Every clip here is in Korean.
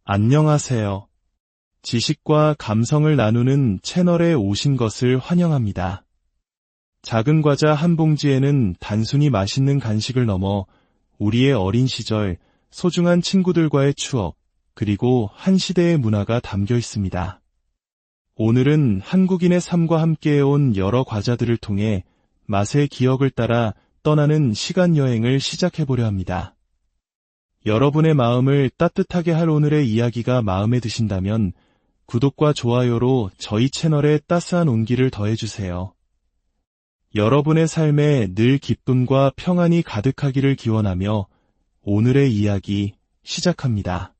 안녕하세요. 지식과 감성을 나누는 채널에 오신 것을 환영합니다. 작은 과자 한 봉지에는 단순히 맛있는 간식을 넘어 우리의 어린 시절, 소중한 친구들과의 추억, 그리고 한 시대의 문화가 담겨 있습니다. 오늘은 한국인의 삶과 함께해온 여러 과자들을 통해 맛의 기억을 따라 떠나는 시간 여행을 시작해보려 합니다. 여러분의 마음을 따뜻하게 할 오늘의 이야기가 마음에 드신다면 구독과 좋아요로 저희 채널에 따스한 온기를 더해주세요. 여러분의 삶에 늘 기쁨과 평안이 가득하기를 기원하며 오늘의 이야기 시작합니다.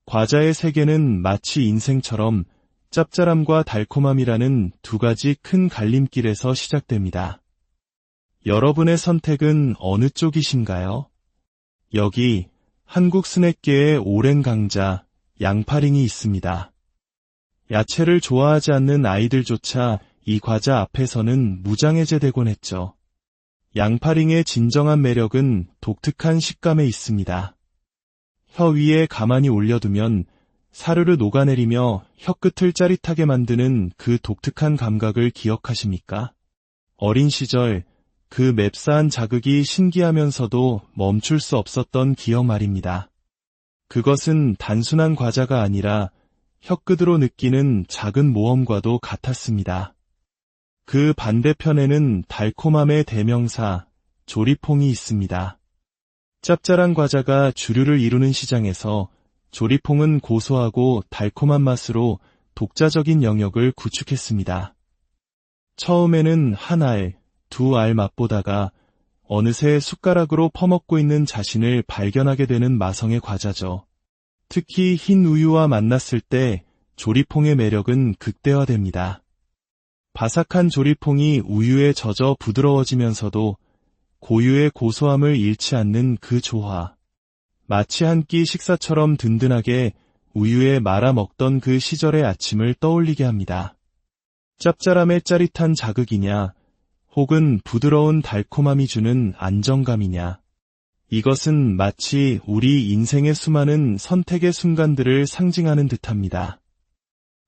과자의 세계는 마치 인생처럼 짭짤함과 달콤함이라는 두 가지 큰 갈림길에서 시작됩니다. 여러분의 선택은 어느 쪽이신가요? 여기 한국 스낵계의 오랜 강자 양파링이 있습니다. 야채를 좋아하지 않는 아이들조차 이 과자 앞에서는 무장해제되곤 했죠. 양파링의 진정한 매력은 독특한 식감에 있습니다. 혀 위에 가만히 올려두면 사르르 녹아내리며 혀끝을 짜릿하게 만드는 그 독특한 감각을 기억하십니까? 어린 시절 그 맵싸한 자극이 신기하면서도 멈출 수 없었던 기억 말입니다. 그것은 단순한 과자가 아니라 혀끝으로 느끼는 작은 모험과도 같았습니다. 그 반대편에는 달콤함의 대명사, 조리퐁이 있습니다. 짭짤한 과자가 주류를 이루는 시장에서 조리퐁은 고소하고 달콤한 맛으로 독자적인 영역을 구축했습니다. 처음에는 한 알, 두 알 맛보다가 어느새 숟가락으로 퍼먹고 있는 자신을 발견하게 되는 마성의 과자죠. 특히 흰 우유와 만났을 때 조리퐁의 매력은 극대화됩니다. 바삭한 조리퐁이 우유에 젖어 부드러워지면서도 고유의 고소함을 잃지 않는 그 조화. 마치 한 끼 식사처럼 든든하게 우유에 말아 먹던 그 시절의 아침을 떠올리게 합니다. 짭짤함의 짜릿한 자극이냐, 혹은 부드러운 달콤함이 주는 안정감이냐. 이것은 마치 우리 인생의 수많은 선택의 순간들을 상징하는 듯합니다.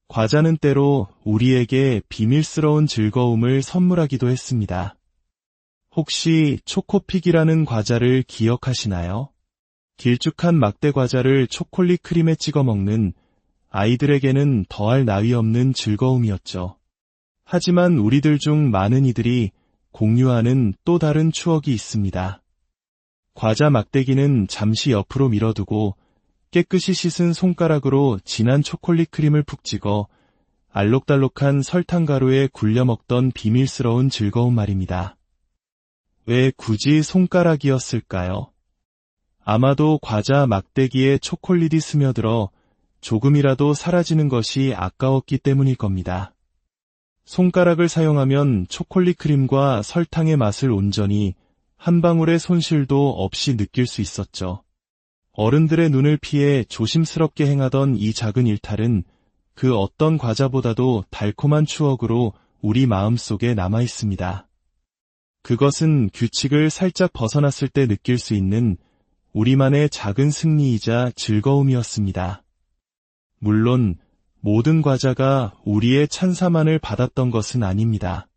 과자는 때로 우리에게 비밀스러운 즐거움을 선물하기도 했습니다. 혹시 초코픽이라는 과자를 기억하시나요? 길쭉한 막대 과자를 초콜릿 크림에 찍어 먹는 아이들에게는 더할 나위 없는 즐거움이었죠. 하지만 우리들 중 많은 이들이 공유하는 또 다른 추억이 있습니다. 과자 막대기는 잠시 옆으로 밀어두고 깨끗이 씻은 손가락으로 진한 초콜릿 크림을 푹 찍어 알록달록한 설탕 가루에 굴려 먹던 비밀스러운 즐거움 말입니다. 왜 굳이 손가락이었을까요? 아마도 과자 막대기에 초콜릿이 스며들어 조금이라도 사라지는 것이 아까웠기 때문일 겁니다. 손가락을 사용하면 초콜릿 크림과 설탕의 맛을 온전히 한 방울의 손실도 없이 느낄 수 있었죠. 어른들의 눈을 피해 조심스럽게 행하던 이 작은 일탈은 그 어떤 과자보다도 달콤한 추억으로 우리 마음속에 남아 있습니다. 그것은 규칙을 살짝 벗어났을 때 느낄 수 있는 우리만의 작은 승리이자 즐거움이었습니다. 물론 모든 과자가 우리의 찬사만을 받았던 것은 아닙니다.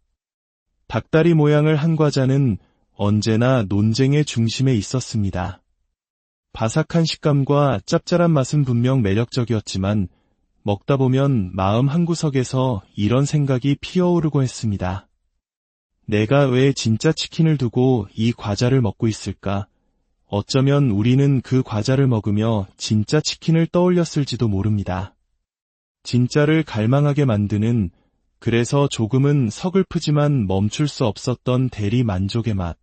닭다리 모양을 한 과자는 언제나 논쟁의 중심에 있었습니다. 바삭한 식감과 짭짤한 맛은 분명 매력적이었지만 먹다 보면 마음 한구석에서 이런 생각이 피어오르고 했습니다. 내가 왜 진짜 치킨을 두고 이 과자를 먹고 있을까? 어쩌면 우리는 그 과자를 먹으며 진짜 치킨을 떠올렸을지도 모릅니다. 진짜를 갈망하게 만드는, 그래서 조금은 서글프지만 멈출 수 없었던 대리 만족의 맛.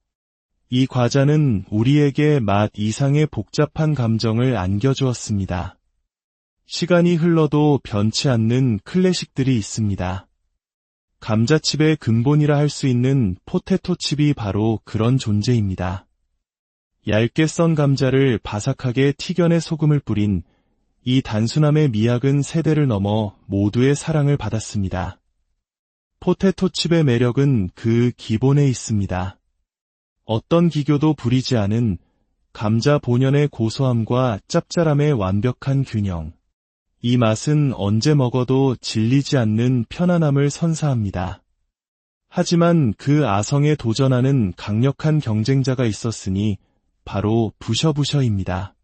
이 과자는 우리에게 맛 이상의 복잡한 감정을 안겨주었습니다. 시간이 흘러도 변치 않는 클래식들이 있습니다. 감자칩의 근본이라 할 수 있는 포테토칩이 바로 그런 존재입니다. 얇게 썬 감자를 바삭하게 튀겨내 소금을 뿌린 이 단순함의 미학은 세대를 넘어 모두의 사랑을 받았습니다. 포테토칩의 매력은 그 기본에 있습니다. 어떤 기교도 부리지 않은 감자 본연의 고소함과 짭짤함의 완벽한 균형. 이 맛은 언제 먹어도 질리지 않는 편안함을 선사합니다. 하지만 그 아성에 도전하는 강력한 경쟁자가 있었으니 바로 부셔부셔입니다.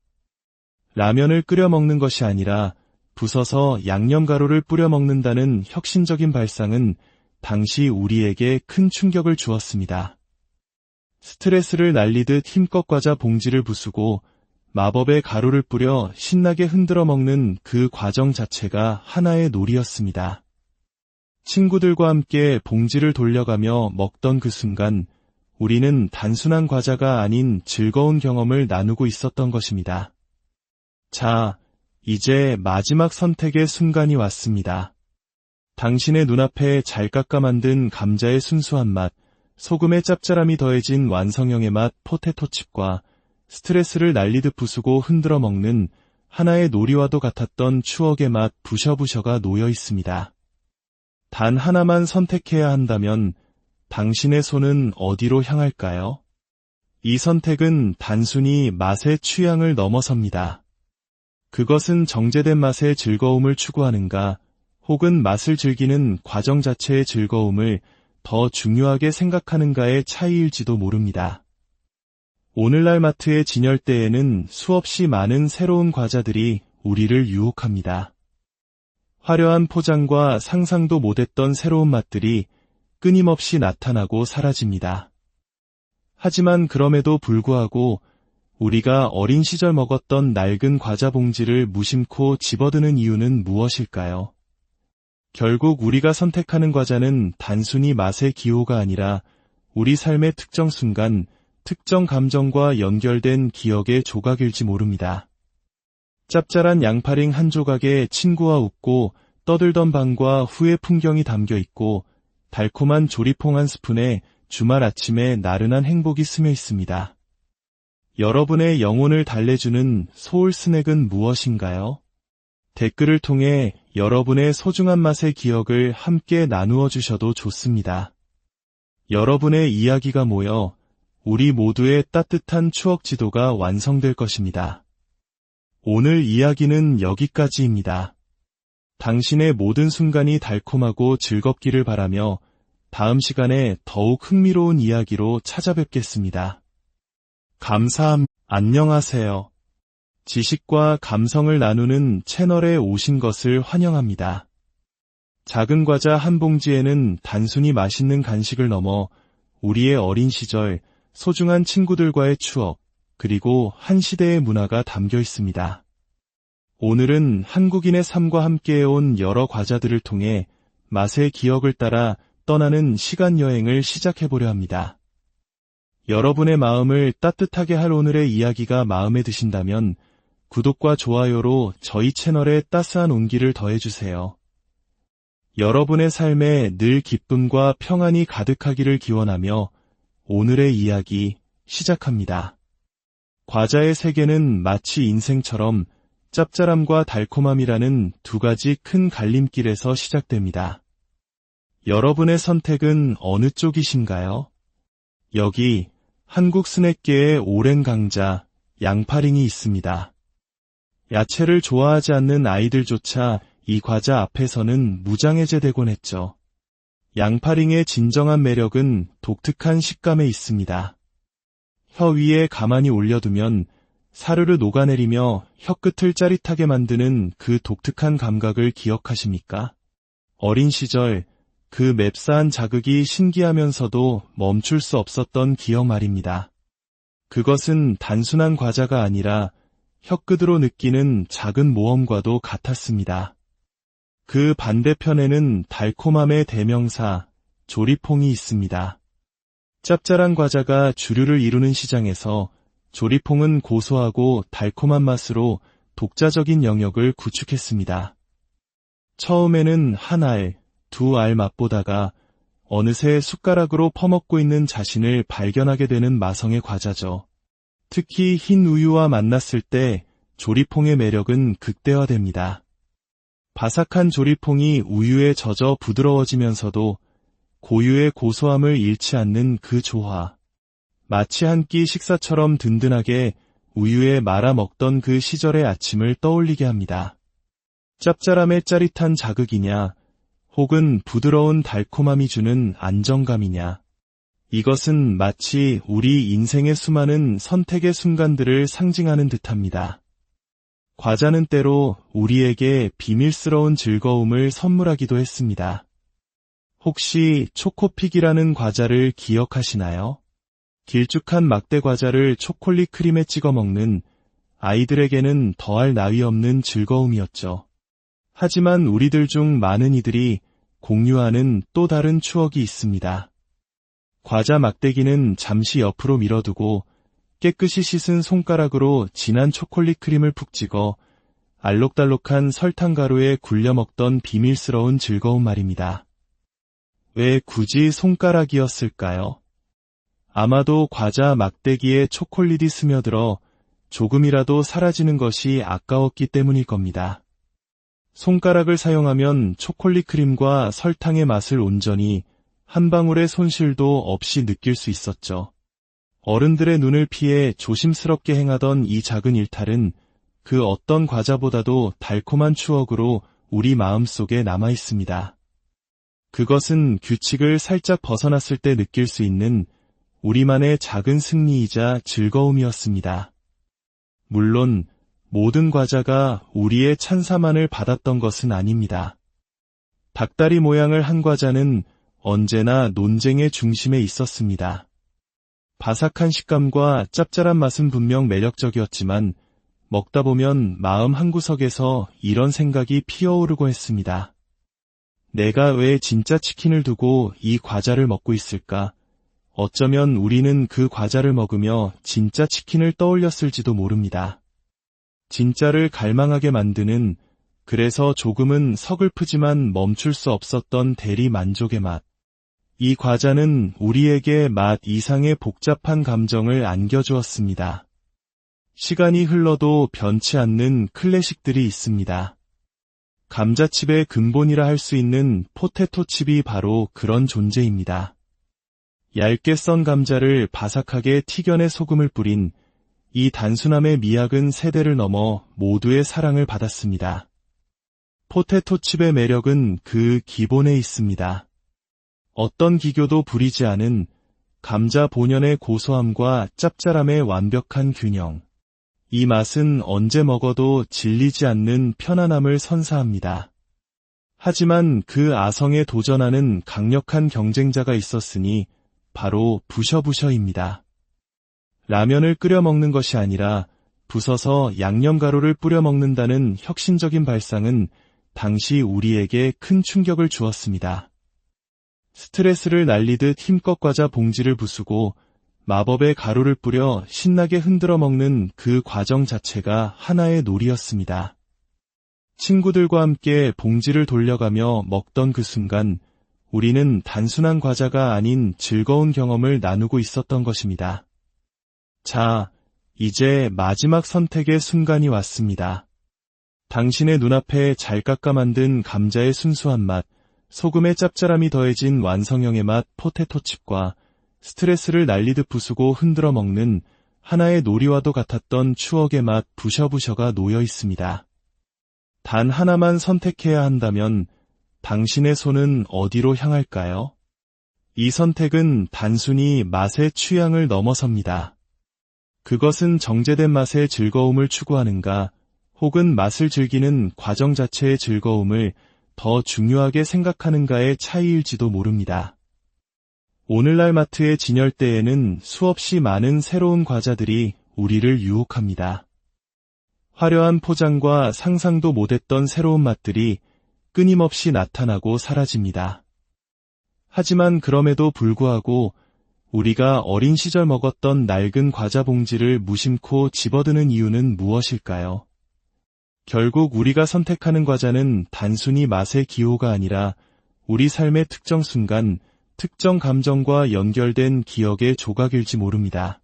라면을 끓여 먹는 것이 아니라 부숴서 양념가루를 뿌려 먹는다는 혁신적인 발상은 당시 우리에게 큰 충격을 주었습니다. 스트레스를 날리듯 힘껏 과자 봉지를 부수고 마법의 가루를 뿌려 신나게 흔들어 먹는 그 과정 자체가 하나의 놀이였습니다. 친구들과 함께 봉지를 돌려가며 먹던 그 순간 우리는 단순한 과자가 아닌 즐거운 경험을 나누고 있었던 것입니다. 자, 이제 마지막 선택의 순간이 왔습니다. 당신의 눈앞에 잘 깎아 만든 감자의 순수한 맛, 소금의 짭짤함이 더해진 완성형의 맛 포테토칩과 스트레스를 날리듯 부수고 흔들어 먹는 하나의 놀이와도 같았던 추억의 맛 부셔부셔가 놓여 있습니다. 단 하나만 선택해야 한다면 당신의 손은 어디로 향할까요? 이 선택은 단순히 맛의 취향을 넘어섭니다. 그것은 정제된 맛의 즐거움을 추구하는가, 혹은 맛을 즐기는 과정 자체의 즐거움을 더 중요하게 생각하는가의 차이일지도 모릅니다. 오늘날 마트의 진열대에는 수없이 많은 새로운 과자들이 우리를 유혹합니다. 화려한 포장과 상상도 못했던 새로운 맛들이 끊임없이 나타나고 사라집니다. 하지만 그럼에도 불구하고 우리가 어린 시절 먹었던 낡은 과자 봉지를 무심코 집어드는 이유는 무엇일까요? 결국 우리가 선택하는 과자는 단순히 맛의 기호가 아니라 우리 삶의 특정 순간, 특정 감정과 연결된 기억의 조각일지 모릅니다. 짭짤한 양파링 한 조각에 친구와 웃고 떠들던 방과 후의 풍경이 담겨 있고 달콤한 조리퐁 한 스푼에 주말 아침에 나른한 행복이 스며 있습니다. 여러분의 영혼을 달래주는 소울 스낵은 무엇인가요? 댓글을 통해 여러분의 소중한 맛의 기억을 함께 나누어 주셔도 좋습니다. 여러분의 이야기가 모여 우리 모두의 따뜻한 추억 지도가 완성될 것입니다. 오늘 이야기는 여기까지입니다. 당신의 모든 순간이 달콤하고 즐겁기를 바라며 다음 시간에 더욱 흥미로운 이야기로 찾아뵙겠습니다. 감사합니다. 안녕하세요. 지식과 감성을 나누는 채널에 오신 것을 환영합니다. 작은 과자 한 봉지에는 단순히 맛있는 간식을 넘어 우리의 어린 시절, 소중한 친구들과의 추억, 그리고 한 시대의 문화가 담겨 있습니다. 오늘은 한국인의 삶과 함께해온 여러 과자들을 통해 맛의 기억을 따라 떠나는 시간 여행을 시작해보려 합니다. 여러분의 마음을 따뜻하게 할 오늘의 이야기가 마음에 드신다면 구독과 좋아요로 저희 채널에 따스한 온기를 더해주세요. 여러분의 삶에 늘 기쁨과 평안이 가득하기를 기원하며 오늘의 이야기 시작합니다. 과자의 세계는 마치 인생처럼 짭짤함과 달콤함이라는 두 가지 큰 갈림길에서 시작됩니다. 여러분의 선택은 어느 쪽이신가요? 여기 한국 스낵계의 오랜 강자 양파링이 있습니다. 야채를 좋아하지 않는 아이들조차 이 과자 앞에서는 무장해제되곤 했죠. 양파링의 진정한 매력은 독특한 식감에 있습니다. 혀 위에 가만히 올려두면 사르르 녹아내리며 혀끝을 짜릿하게 만드는 그 독특한 감각을 기억하십니까? 어린 시절 그 맵싸한 자극이 신기하면서도 멈출 수 없었던 기억 말입니다. 그것은 단순한 과자가 아니라 혀끝으로 느끼는 작은 모험과도 같았습니다. 그 반대편에는 달콤함의 대명사, 조리퐁이 있습니다. 짭짤한 과자가 주류를 이루는 시장에서 조리퐁은 고소하고 달콤한 맛으로 독자적인 영역을 구축했습니다. 처음에는 한 알, 두 알 맛보다가 어느새 숟가락으로 퍼먹고 있는 자신을 발견하게 되는 마성의 과자죠. 특히 흰 우유와 만났을 때 조리퐁의 매력은 극대화됩니다. 바삭한 조리퐁이 우유에 젖어 부드러워지면서도 고유의 고소함을 잃지 않는 그 조화. 마치 한 끼 식사처럼 든든하게 우유에 말아 먹던 그 시절의 아침을 떠올리게 합니다. 짭짤함의 짜릿한 자극이냐, 혹은 부드러운 달콤함이 주는 안정감이냐. 이것은 마치 우리 인생의 수많은 선택의 순간들을 상징하는 듯합니다. 과자는 때로 우리에게 비밀스러운 즐거움을 선물하기도 했습니다. 혹시 초코픽이라는 과자를 기억하시나요? 길쭉한 막대 과자를 초콜릿 크림에 찍어 먹는 아이들에게는 더할 나위 없는 즐거움이었죠. 하지만 우리들 중 많은 이들이 공유하는 또 다른 추억이 있습니다. 과자 막대기는 잠시 옆으로 밀어두고 깨끗이 씻은 손가락으로 진한 초콜릿 크림을 푹 찍어 알록달록한 설탕가루에 굴려 먹던 비밀스러운 즐거움 말입니다. 왜 굳이 손가락이었을까요? 아마도 과자 막대기에 초콜릿이 스며들어 조금이라도 사라지는 것이 아까웠기 때문일 겁니다. 손가락을 사용하면 초콜릿 크림과 설탕의 맛을 온전히 한 방울의 손실도 없이 느낄 수 있었죠. 어른들의 눈을 피해 조심스럽게 행하던 이 작은 일탈은 그 어떤 과자보다도 달콤한 추억으로 우리 마음속에 남아 있습니다. 그것은 규칙을 살짝 벗어났을 때 느낄 수 있는 우리만의 작은 승리이자 즐거움이었습니다. 물론 모든 과자가 우리의 찬사만을 받았던 것은 아닙니다. 닭다리 모양을 한 과자는 언제나 논쟁의 중심에 있었습니다. 바삭한 식감과 짭짤한 맛은 분명 매력적이었지만 먹다 보면 마음 한구석에서 이런 생각이 피어오르고 했습니다. 내가 왜 진짜 치킨을 두고 이 과자를 먹고 있을까? 어쩌면 우리는 그 과자를 먹으며 진짜 치킨을 떠올렸을지도 모릅니다. 진짜를 갈망하게 만드는, 그래서 조금은 서글프지만 멈출 수 없었던 대리 만족의 맛. 이 과자는 우리에게 맛 이상의 복잡한 감정을 안겨주었습니다. 시간이 흘러도 변치 않는 클래식들이 있습니다. 감자칩의 근본이라 할 수 있는 포테토칩이 바로 그런 존재입니다. 얇게 썬 감자를 바삭하게 튀겨내 소금을 뿌린 이 단순함의 미학은 세대를 넘어 모두의 사랑을 받았습니다. 포테토칩의 매력은 그 기본에 있습니다. 어떤 기교도 부리지 않은 감자 본연의 고소함과 짭짤함의 완벽한 균형. 이 맛은 언제 먹어도 질리지 않는 편안함을 선사합니다. 하지만 그 아성에 도전하는 강력한 경쟁자가 있었으니 바로 부셔부셔입니다. 라면을 끓여 먹는 것이 아니라 부숴서 양념가루를 뿌려 먹는다는 혁신적인 발상은 당시 우리에게 큰 충격을 주었습니다. 스트레스를 날리듯 힘껏 과자 봉지를 부수고 마법의 가루를 뿌려 신나게 흔들어 먹는 그 과정 자체가 하나의 놀이였습니다. 친구들과 함께 봉지를 돌려가며 먹던 그 순간 우리는 단순한 과자가 아닌 즐거운 경험을 나누고 있었던 것입니다. 자, 이제 마지막 선택의 순간이 왔습니다. 당신의 눈앞에 잘 깎아 만든 감자의 순수한 맛, 소금의 짭짤함이 더해진 완성형의 맛 포테토칩과 스트레스를 날리듯 부수고 흔들어 먹는 하나의 놀이와도 같았던 추억의 맛 부셔부셔가 놓여 있습니다. 단 하나만 선택해야 한다면 당신의 손은 어디로 향할까요? 이 선택은 단순히 맛의 취향을 넘어섭니다. 그것은 정제된 맛의 즐거움을 추구하는가, 혹은 맛을 즐기는 과정 자체의 즐거움을 더 중요하게 생각하는가의 차이일지도 모릅니다. 오늘날 마트의 진열대에는 수없이 많은 새로운 과자들이 우리를 유혹합니다. 화려한 포장과 상상도 못했던 새로운 맛들이 끊임없이 나타나고 사라집니다. 하지만 그럼에도 불구하고 우리가 어린 시절 먹었던 낡은 과자 봉지를 무심코 집어드는 이유는 무엇일까요? 결국 우리가 선택하는 과자는 단순히 맛의 기호가 아니라 우리 삶의 특정 순간, 특정 감정과 연결된 기억의 조각일지 모릅니다.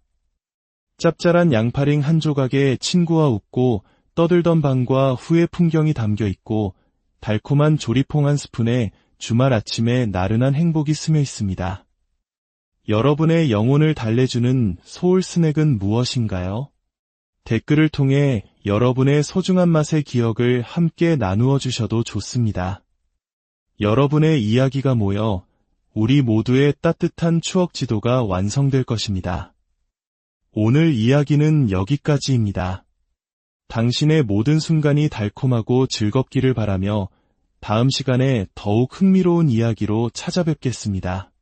짭짤한 양파링 한 조각에 친구와 웃고 떠들던 방과 후의 풍경이 담겨 있고 달콤한 조리퐁 한 스푼에 주말 아침에 나른한 행복이 스며 있습니다. 여러분의 영혼을 달래주는 소울 스낵은 무엇인가요? 댓글을 통해 여러분의 소중한 맛의 기억을 함께 나누어 주셔도 좋습니다. 여러분의 이야기가 모여 우리 모두의 따뜻한 추억 지도가 완성될 것입니다. 오늘 이야기는 여기까지입니다. 당신의 모든 순간이 달콤하고 즐겁기를 바라며 다음 시간에 더욱 흥미로운 이야기로 찾아뵙겠습니다.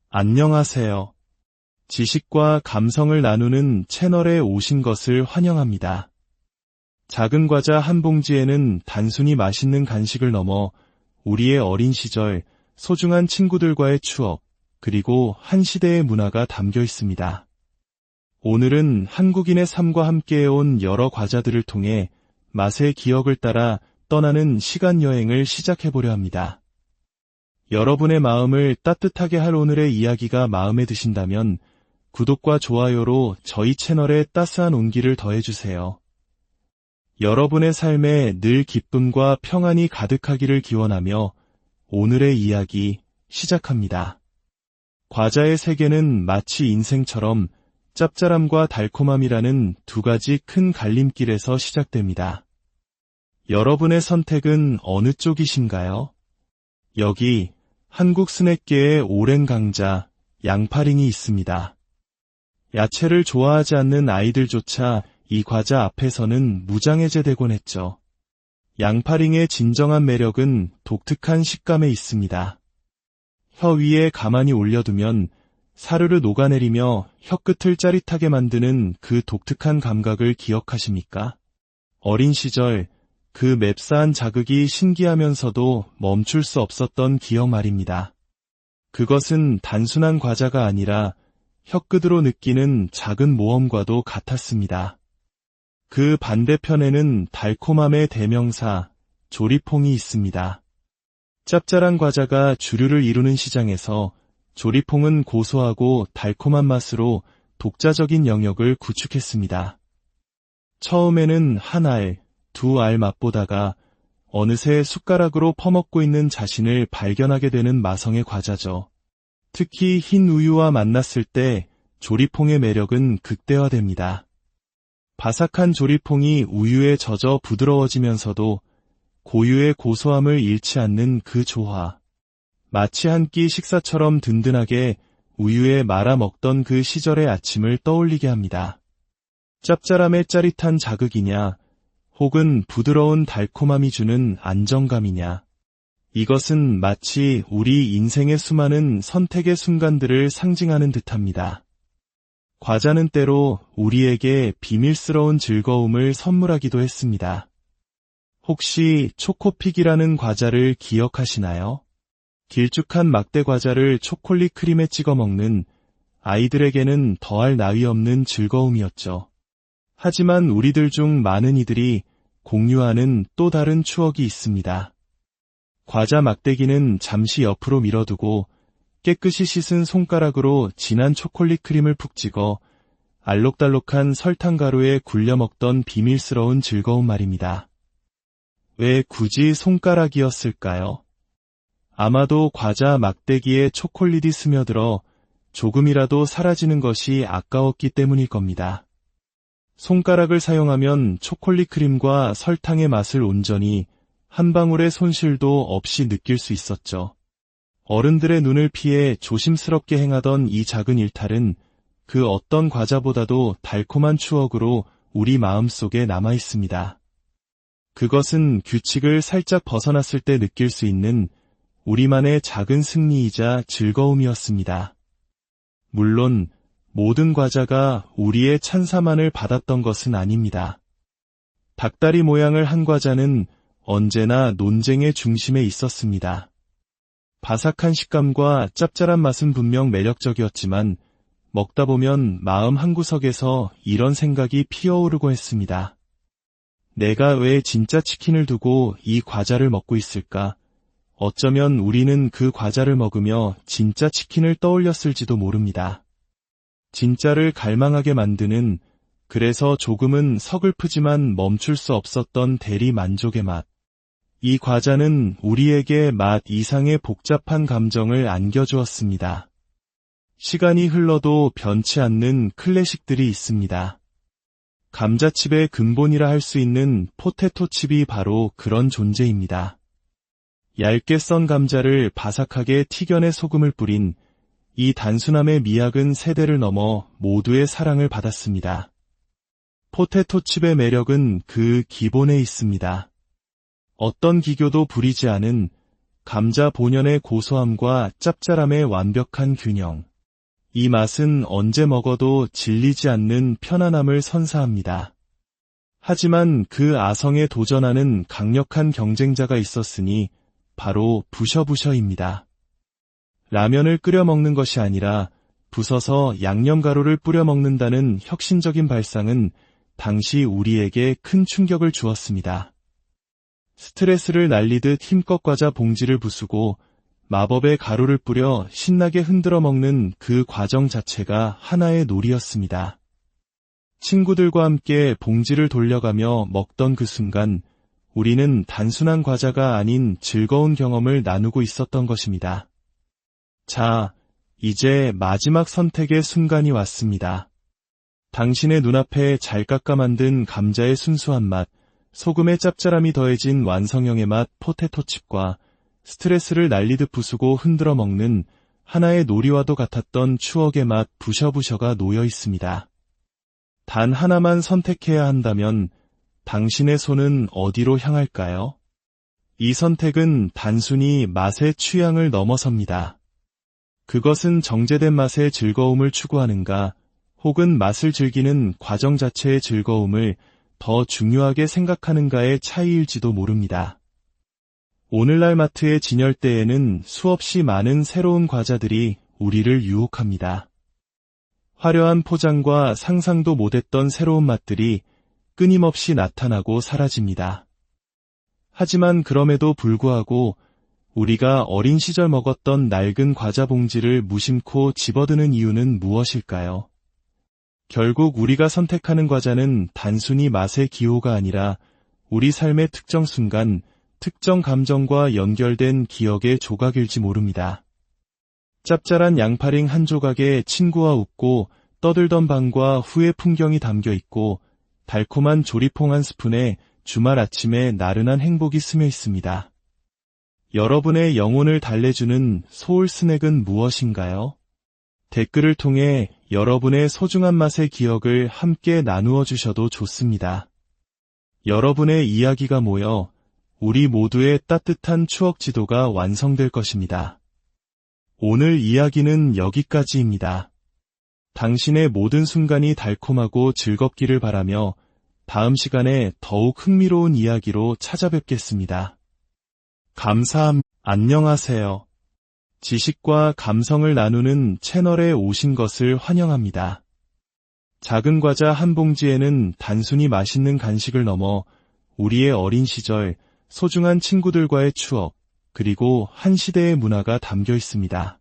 안녕하세요. 지식과 감성을 나누는 채널에 오신 것을 환영합니다. 작은 과자 한 봉지에는 단순히 맛있는 간식을 넘어 우리의 어린 시절, 소중한 친구들과의 추억, 그리고 한 시대의 문화가 담겨 있습니다. 오늘은 한국인의 삶과 함께해온 여러 과자들을 통해 맛의 기억을 따라 떠나는 시간 여행을 시작해보려 합니다. 여러분의 마음을 따뜻하게 할 오늘의 이야기가 마음에 드신다면 구독과 좋아요로 저희 채널에 따스한 온기를 더해주세요. 여러분의 삶에 늘 기쁨과 평안이 가득하기를 기원하며 오늘의 이야기 시작합니다. 과자의 세계는 마치 인생처럼 짭짤함과 달콤함이라는 두 가지 큰 갈림길에서 시작됩니다. 여러분의 선택은 어느 쪽이신가요? 여기 한국 스낵계의 오랜 강자 양파링이 있습니다. 야채를 좋아하지 않는 아이들조차 이 과자 앞에서는 무장해제되곤 했죠. 양파링의 진정한 매력은 독특한 식감에 있습니다. 혀 위에 가만히 올려두면 사르르 녹아내리며 혀끝을 짜릿하게 만드는 그 독특한 감각을 기억하십니까? 어린 시절 그 맵싸한 자극이 신기하면서도 멈출 수 없었던 기억 말입니다. 그것은 단순한 과자가 아니라 혀끝으로 느끼는 작은 모험과도 같았습니다. 그 반대편에는 달콤함의 대명사, 조리퐁이 있습니다. 짭짤한 과자가 주류를 이루는 시장에서 조리퐁은 고소하고 달콤한 맛으로 독자적인 영역을 구축했습니다. 처음에는 한 알, 두 알 맛보다가 어느새 숟가락으로 퍼먹고 있는 자신을 발견하게 되는 마성의 과자죠. 특히 흰 우유와 만났을 때 조리퐁의 매력은 극대화됩니다. 바삭한 조리퐁이 우유에 젖어 부드러워지면서도 고유의 고소함을 잃지 않는 그 조화. 마치 한 끼 식사처럼 든든하게 우유에 말아 먹던 그 시절의 아침을 떠올리게 합니다. 짭짤함의 짜릿한 자극이냐, 혹은 부드러운 달콤함이 주는 안정감이냐. 이것은 마치 우리 인생의 수많은 선택의 순간들을 상징하는 듯합니다. 과자는 때로 우리에게 비밀스러운 즐거움을 선물하기도 했습니다. 혹시 초코픽이라는 과자를 기억하시나요? 길쭉한 막대 과자를 초콜릿 크림에 찍어 먹는 아이들에게는 더할 나위 없는 즐거움이었죠. 하지만 우리들 중 많은 이들이 공유하는 또 다른 추억이 있습니다. 과자 막대기는 잠시 옆으로 밀어두고 깨끗이 씻은 손가락으로 진한 초콜릿 크림을 푹 찍어 알록달록한 설탕가루에 굴려 먹던 비밀스러운 즐거움 말입니다. 왜 굳이 손가락이었을까요? 아마도 과자 막대기에 초콜릿이 스며들어 조금이라도 사라지는 것이 아까웠기 때문일 겁니다. 손가락을 사용하면 초콜릿 크림과 설탕의 맛을 온전히 한 방울의 손실도 없이 느낄 수 있었죠. 어른들의 눈을 피해 조심스럽게 행하던 이 작은 일탈은 그 어떤 과자보다도 달콤한 추억으로 우리 마음속에 남아 있습니다. 그것은 규칙을 살짝 벗어났을 때 느낄 수 있는 우리만의 작은 승리이자 즐거움이었습니다. 물론 모든 과자가 우리의 찬사만을 받았던 것은 아닙니다. 닭다리 모양을 한 과자는 언제나 논쟁의 중심에 있었습니다. 바삭한 식감과 짭짤한 맛은 분명 매력적이었지만 먹다 보면 마음 한구석에서 이런 생각이 피어오르고 했습니다. 내가 왜 진짜 치킨을 두고 이 과자를 먹고 있을까? 어쩌면 우리는 그 과자를 먹으며 진짜 치킨을 떠올렸을지도 모릅니다. 진짜를 갈망하게 만드는, 그래서 조금은 서글프지만 멈출 수 없었던 대리 만족의 맛. 이 과자는 우리에게 맛 이상의 복잡한 감정을 안겨주었습니다. 시간이 흘러도 변치 않는 클래식들이 있습니다. 감자칩의 근본이라 할 수 있는 포테토칩이 바로 그런 존재입니다. 얇게 썬 감자를 바삭하게 튀겨내 소금을 뿌린 이 단순함의 미학은 세대를 넘어 모두의 사랑을 받았습니다. 포테토칩의 매력은 그 기본에 있습니다. 어떤 기교도 부리지 않은 감자 본연의 고소함과 짭짤함의 완벽한 균형. 이 맛은 언제 먹어도 질리지 않는 편안함을 선사합니다. 하지만 그 아성에 도전하는 강력한 경쟁자가 있었으니 바로 부셔부셔입니다. 라면을 끓여 먹는 것이 아니라 부숴서 양념가루를 뿌려 먹는다는 혁신적인 발상은 당시 우리에게 큰 충격을 주었습니다. 스트레스를 날리듯 힘껏 과자 봉지를 부수고 마법의 가루를 뿌려 신나게 흔들어 먹는 그 과정 자체가 하나의 놀이였습니다. 친구들과 함께 봉지를 돌려가며 먹던 그 순간 우리는 단순한 과자가 아닌 즐거운 경험을 나누고 있었던 것입니다. 자, 이제 마지막 선택의 순간이 왔습니다. 당신의 눈앞에 잘 깎아 만든 감자의 순수한 맛, 소금의 짭짤함이 더해진 완성형의 맛 포테토칩과 스트레스를 날리듯 부수고 흔들어 먹는 하나의 놀이와도 같았던 추억의 맛 부셔부셔가 놓여 있습니다. 단 하나만 선택해야 한다면 당신의 손은 어디로 향할까요? 이 선택은 단순히 맛의 취향을 넘어섭니다. 그것은 정제된 맛의 즐거움을 추구하는가, 혹은 맛을 즐기는 과정 자체의 즐거움을 더 중요하게 생각하는가의 차이일지도 모릅니다. 오늘날 마트의 진열대에는 수없이 많은 새로운 과자들이 우리를 유혹합니다. 화려한 포장과 상상도 못했던 새로운 맛들이 끊임없이 나타나고 사라집니다. 하지만 그럼에도 불구하고 우리가 어린 시절 먹었던 낡은 과자 봉지를 무심코 집어드는 이유는 무엇일까요? 결국 우리가 선택하는 과자는 단순히 맛의 기호가 아니라 우리 삶의 특정 순간, 특정 감정과 연결된 기억의 조각일지 모릅니다. 짭짤한 양파링 한 조각에 친구와 웃고 떠들던 방과 후의 풍경이 담겨 있고 달콤한 조리퐁 한 스푼에 주말 아침에 나른한 행복이 스며 있습니다. 여러분의 영혼을 달래주는 소울 스낵은 무엇인가요? 댓글을 통해 여러분의 소중한 맛의 기억을 함께 나누어 주셔도 좋습니다. 여러분의 이야기가 모여 우리 모두의 따뜻한 추억 지도가 완성될 것입니다. 오늘 이야기는 여기까지입니다. 당신의 모든 순간이 달콤하고 즐겁기를 바라며 다음 시간에 더욱 흥미로운 이야기로 찾아뵙겠습니다. 감사합니다. 안녕하세요. 지식과 감성을 나누는 채널에 오신 것을 환영합니다. 작은 과자 한 봉지에는 단순히 맛있는 간식을 넘어 우리의 어린 시절, 소중한 친구들과의 추억, 그리고 한 시대의 문화가 담겨 있습니다.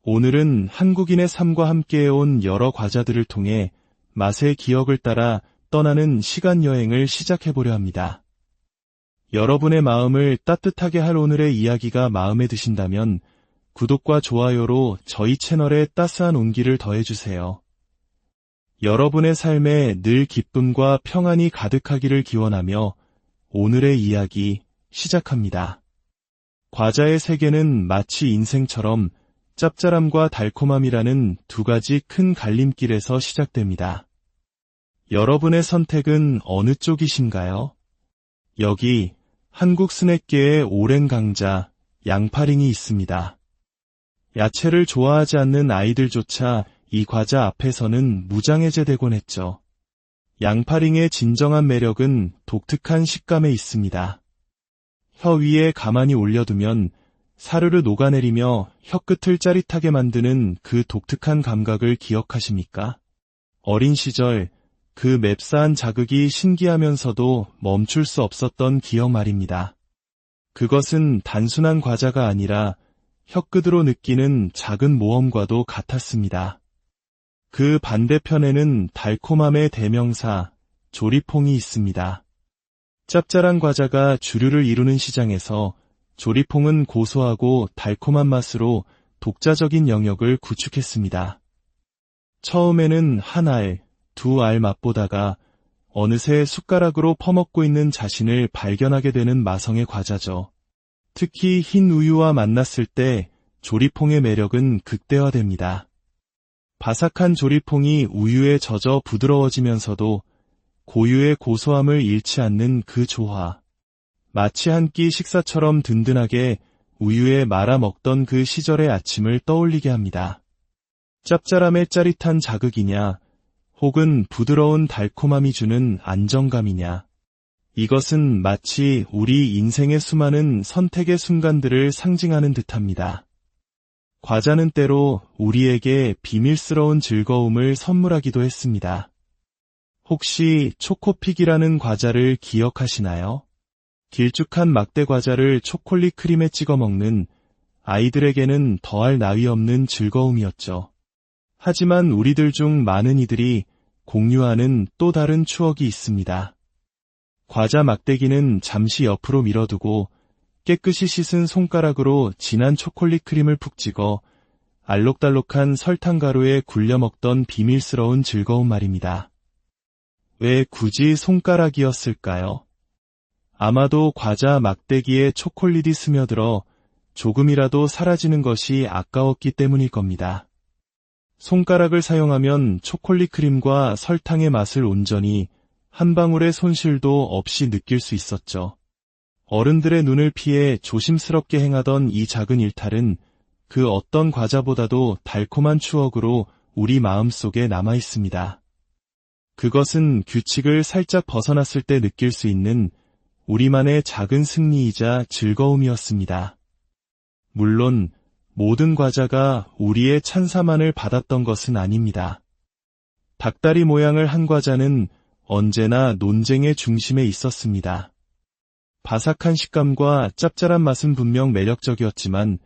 오늘은 한국인의 삶과 함께해온 여러 과자들을 통해 맛의 기억을 따라 떠나는 시간 여행을 시작해보려 합니다. 여러분의 마음을 따뜻하게 할 오늘의 이야기가 마음에 드신다면 구독과 좋아요로 저희 채널에 따스한 온기를 더해주세요. 여러분의 삶에 늘 기쁨과 평안이 가득하기를 기원하며 오늘의 이야기 시작합니다. 과자의 세계는 마치 인생처럼 짭짤함과 달콤함이라는 두 가지 큰 갈림길에서 시작됩니다. 여러분의 선택은 어느 쪽이신가요? 여기 한국 스낵계의 오랜 강자 양파링이 있습니다. 야채를 좋아하지 않는 아이들조차 이 과자 앞에서는 무장해제되곤 했죠. 양파링의 진정한 매력은 독특한 식감에 있습니다. 혀 위에 가만히 올려두면 사르르 녹아내리며 혀끝을 짜릿하게 만드는 그 독특한 감각을 기억하십니까? 어린 시절 그 맵싸한 자극이 신기하면서도 멈출 수 없었던 기억 말입니다. 그것은 단순한 과자가 아니라 혀끝으로 느끼는 작은 모험과도 같았습니다. 그 반대편에는 달콤함의 대명사, 조리퐁이 있습니다. 짭짤한 과자가 주류를 이루는 시장에서 조리퐁은 고소하고 달콤한 맛으로 독자적인 영역을 구축했습니다. 처음에는 한 알, 두 알 맛보다가 어느새 숟가락으로 퍼먹고 있는 자신을 발견하게 되는 마성의 과자죠. 특히 흰 우유와 만났을 때 조리퐁의 매력은 극대화됩니다. 바삭한 조리퐁이 우유에 젖어 부드러워지면서도 고유의 고소함을 잃지 않는 그 조화. 마치 한 끼 식사처럼 든든하게 우유에 말아 먹던 그 시절의 아침을 떠올리게 합니다. 짭짤함의 짜릿한 자극이냐, 혹은 부드러운 달콤함이 주는 안정감이냐. 이것은 마치 우리 인생의 수많은 선택의 순간들을 상징하는 듯합니다. 과자는 때로 우리에게 비밀스러운 즐거움을 선물하기도 했습니다. 혹시 초코픽이라는 과자를 기억하시나요? 길쭉한 막대 과자를 초콜릿 크림에 찍어 먹는 아이들에게는 더할 나위 없는 즐거움이었죠. 하지만 우리들 중 많은 이들이 공유하는 또 다른 추억이 있습니다. 과자 막대기는 잠시 옆으로 밀어두고 깨끗이 씻은 손가락으로 진한 초콜릿 크림을 푹 찍어 알록달록한 설탕 가루에 굴려 먹던 비밀스러운 즐거움 말입니다. 왜 굳이 손가락이었을까요? 아마도 과자 막대기에 초콜릿이 스며들어 조금이라도 사라지는 것이 아까웠기 때문일 겁니다. 손가락을 사용하면 초콜릿 크림과 설탕의 맛을 온전히 한 방울의 손실도 없이 느낄 수 있었죠. 어른들의 눈을 피해 조심스럽게 행하던 이 작은 일탈은 그 어떤 과자보다도 달콤한 추억으로 우리 마음속에 남아 있습니다. 그것은 규칙을 살짝 벗어났을 때 느낄 수 있는 우리만의 작은 승리이자 즐거움이었습니다. 물론 모든 과자가 우리의 찬사만을 받았던 것은 아닙니다. 닭다리 모양을 한 과자는 언제나 논쟁의 중심에 있었습니다. 바삭한 식감과 짭짤한 맛은 분명 매력적이었지만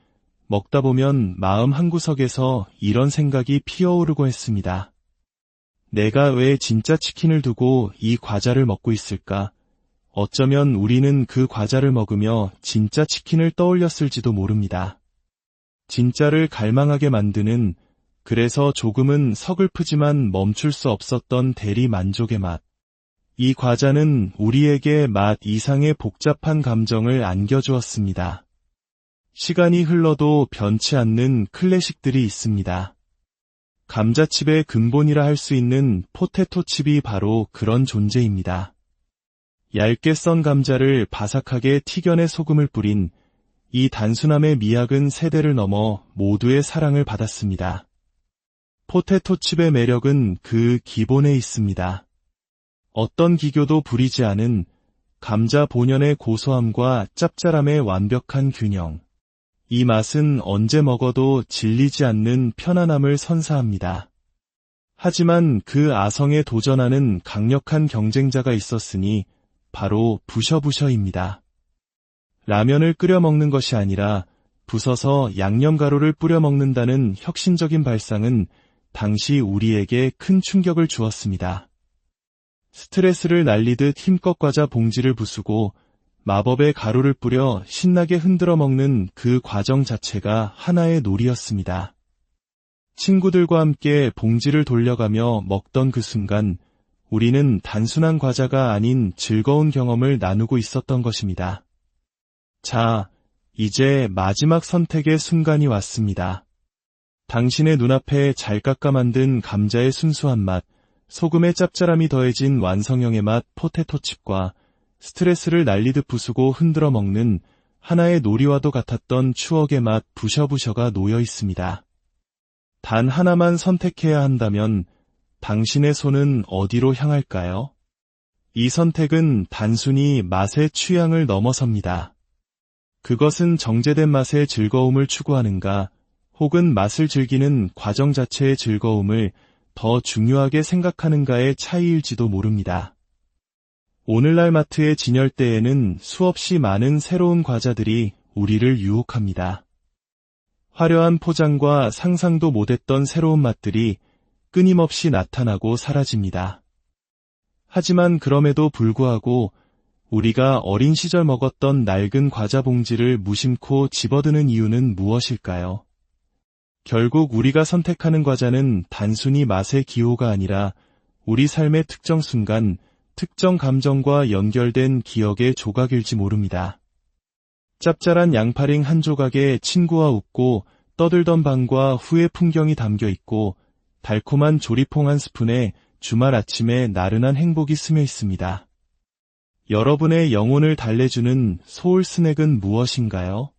먹다 보면 마음 한구석에서 이런 생각이 피어오르고 했습니다. 내가 왜 진짜 치킨을 두고 이 과자를 먹고 있을까? 어쩌면 우리는 그 과자를 먹으며 진짜 치킨을 떠올렸을지도 모릅니다. 진짜를 갈망하게 만드는, 그래서 조금은 서글프지만 멈출 수 없었던 대리 만족의 맛. 이 과자는 우리에게 맛 이상의 복잡한 감정을 안겨주었습니다. 시간이 흘러도 변치 않는 클래식들이 있습니다. 감자칩의 근본이라 할 수 있는 포테토칩이 바로 그런 존재입니다. 얇게 썬 감자를 바삭하게 튀겨내 소금을 뿌린 이 단순함의 미학은 세대를 넘어 모두의 사랑을 받았습니다. 포테토칩의 매력은 그 기본에 있습니다. 어떤 기교도 부리지 않은 감자 본연의 고소함과 짭짤함의 완벽한 균형. 이 맛은 언제 먹어도 질리지 않는 편안함을 선사합니다. 하지만 그 아성에 도전하는 강력한 경쟁자가 있었으니 바로 부셔부셔입니다. 라면을 끓여 먹는 것이 아니라 부숴서 양념가루를 뿌려 먹는다는 혁신적인 발상은 당시 우리에게 큰 충격을 주었습니다. 스트레스를 날리듯 힘껏 과자 봉지를 부수고 마법의 가루를 뿌려 신나게 흔들어 먹는 그 과정 자체가 하나의 놀이였습니다. 친구들과 함께 봉지를 돌려가며 먹던 그 순간 우리는 단순한 과자가 아닌 즐거운 경험을 나누고 있었던 것입니다. 자, 이제 마지막 선택의 순간이 왔습니다. 당신의 눈앞에 잘 깎아 만든 감자의 순수한 맛, 소금의 짭짤함이 더해진 완성형의 맛 포테토칩과 스트레스를 날리듯 부수고 흔들어 먹는 하나의 놀이와도 같았던 추억의 맛 부셔부셔가 놓여 있습니다. 단 하나만 선택해야 한다면 당신의 손은 어디로 향할까요? 이 선택은 단순히 맛의 취향을 넘어섭니다. 그것은 정제된 맛의 즐거움을 추구하는가, 혹은 맛을 즐기는 과정 자체의 즐거움을 더 중요하게 생각하는가의 차이일지도 모릅니다. 오늘날 마트의 진열대에는 수없이 많은 새로운 과자들이 우리를 유혹합니다. 화려한 포장과 상상도 못했던 새로운 맛들이 끊임없이 나타나고 사라집니다. 하지만 그럼에도 불구하고 우리가 어린 시절 먹었던 낡은 과자 봉지를 무심코 집어드는 이유는 무엇일까요? 결국 우리가 선택하는 과자는 단순히 맛의 기호가 아니라 우리 삶의 특정 순간, 특정 감정과 연결된 기억의 조각일지 모릅니다. 짭짤한 양파링 한 조각에 친구와 웃고 떠들던 방과 후의 풍경이 담겨 있고 달콤한 조리퐁 한 스푼에 주말 아침에 나른한 행복이 스며 있습니다. 여러분의 영혼을 달래주는 소울 스낵은 무엇인가요?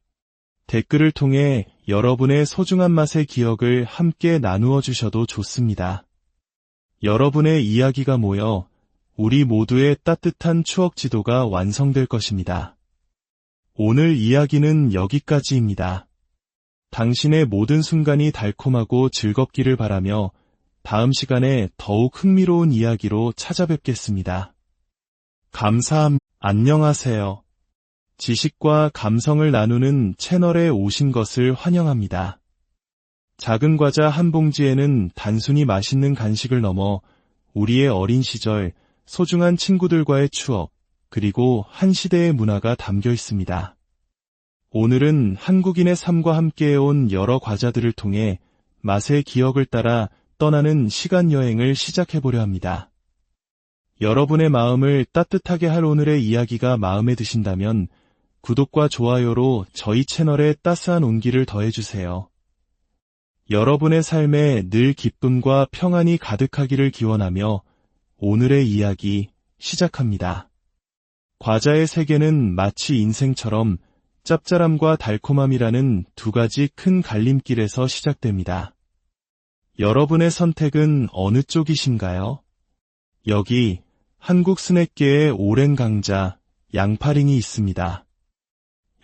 댓글을 통해 여러분의 소중한 맛의 기억을 함께 나누어 주셔도 좋습니다. 여러분의 이야기가 모여 우리 모두의 따뜻한 추억 지도가 완성될 것입니다. 오늘 이야기는 여기까지입니다. 당신의 모든 순간이 달콤하고 즐겁기를 바라며 다음 시간에 더욱 흥미로운 이야기로 찾아뵙겠습니다. 감사합니다. 안녕하세요. 지식과 감성을 나누는 채널에 오신 것을 환영합니다. 작은 과자 한 봉지에는 단순히 맛있는 간식을 넘어 우리의 어린 시절, 소중한 친구들과의 추억, 그리고 한 시대의 문화가 담겨 있습니다. 오늘은 한국인의 삶과 함께해온 여러 과자들을 통해 맛의 기억을 따라 떠나는 시간 여행을 시작해보려 합니다. 여러분의 마음을 따뜻하게 할 오늘의 이야기가 마음에 드신다면 구독과 좋아요로 저희 채널에 따스한 온기를 더해주세요. 여러분의 삶에 늘 기쁨과 평안이 가득하기를 기원하며 오늘의 이야기 시작합니다. 과자의 세계는 마치 인생처럼 짭짤함과 달콤함이라는 두 가지 큰 갈림길에서 시작됩니다. 여러분의 선택은 어느 쪽이신가요? 여기 한국 스낵계의 오랜 강자 양파링이 있습니다.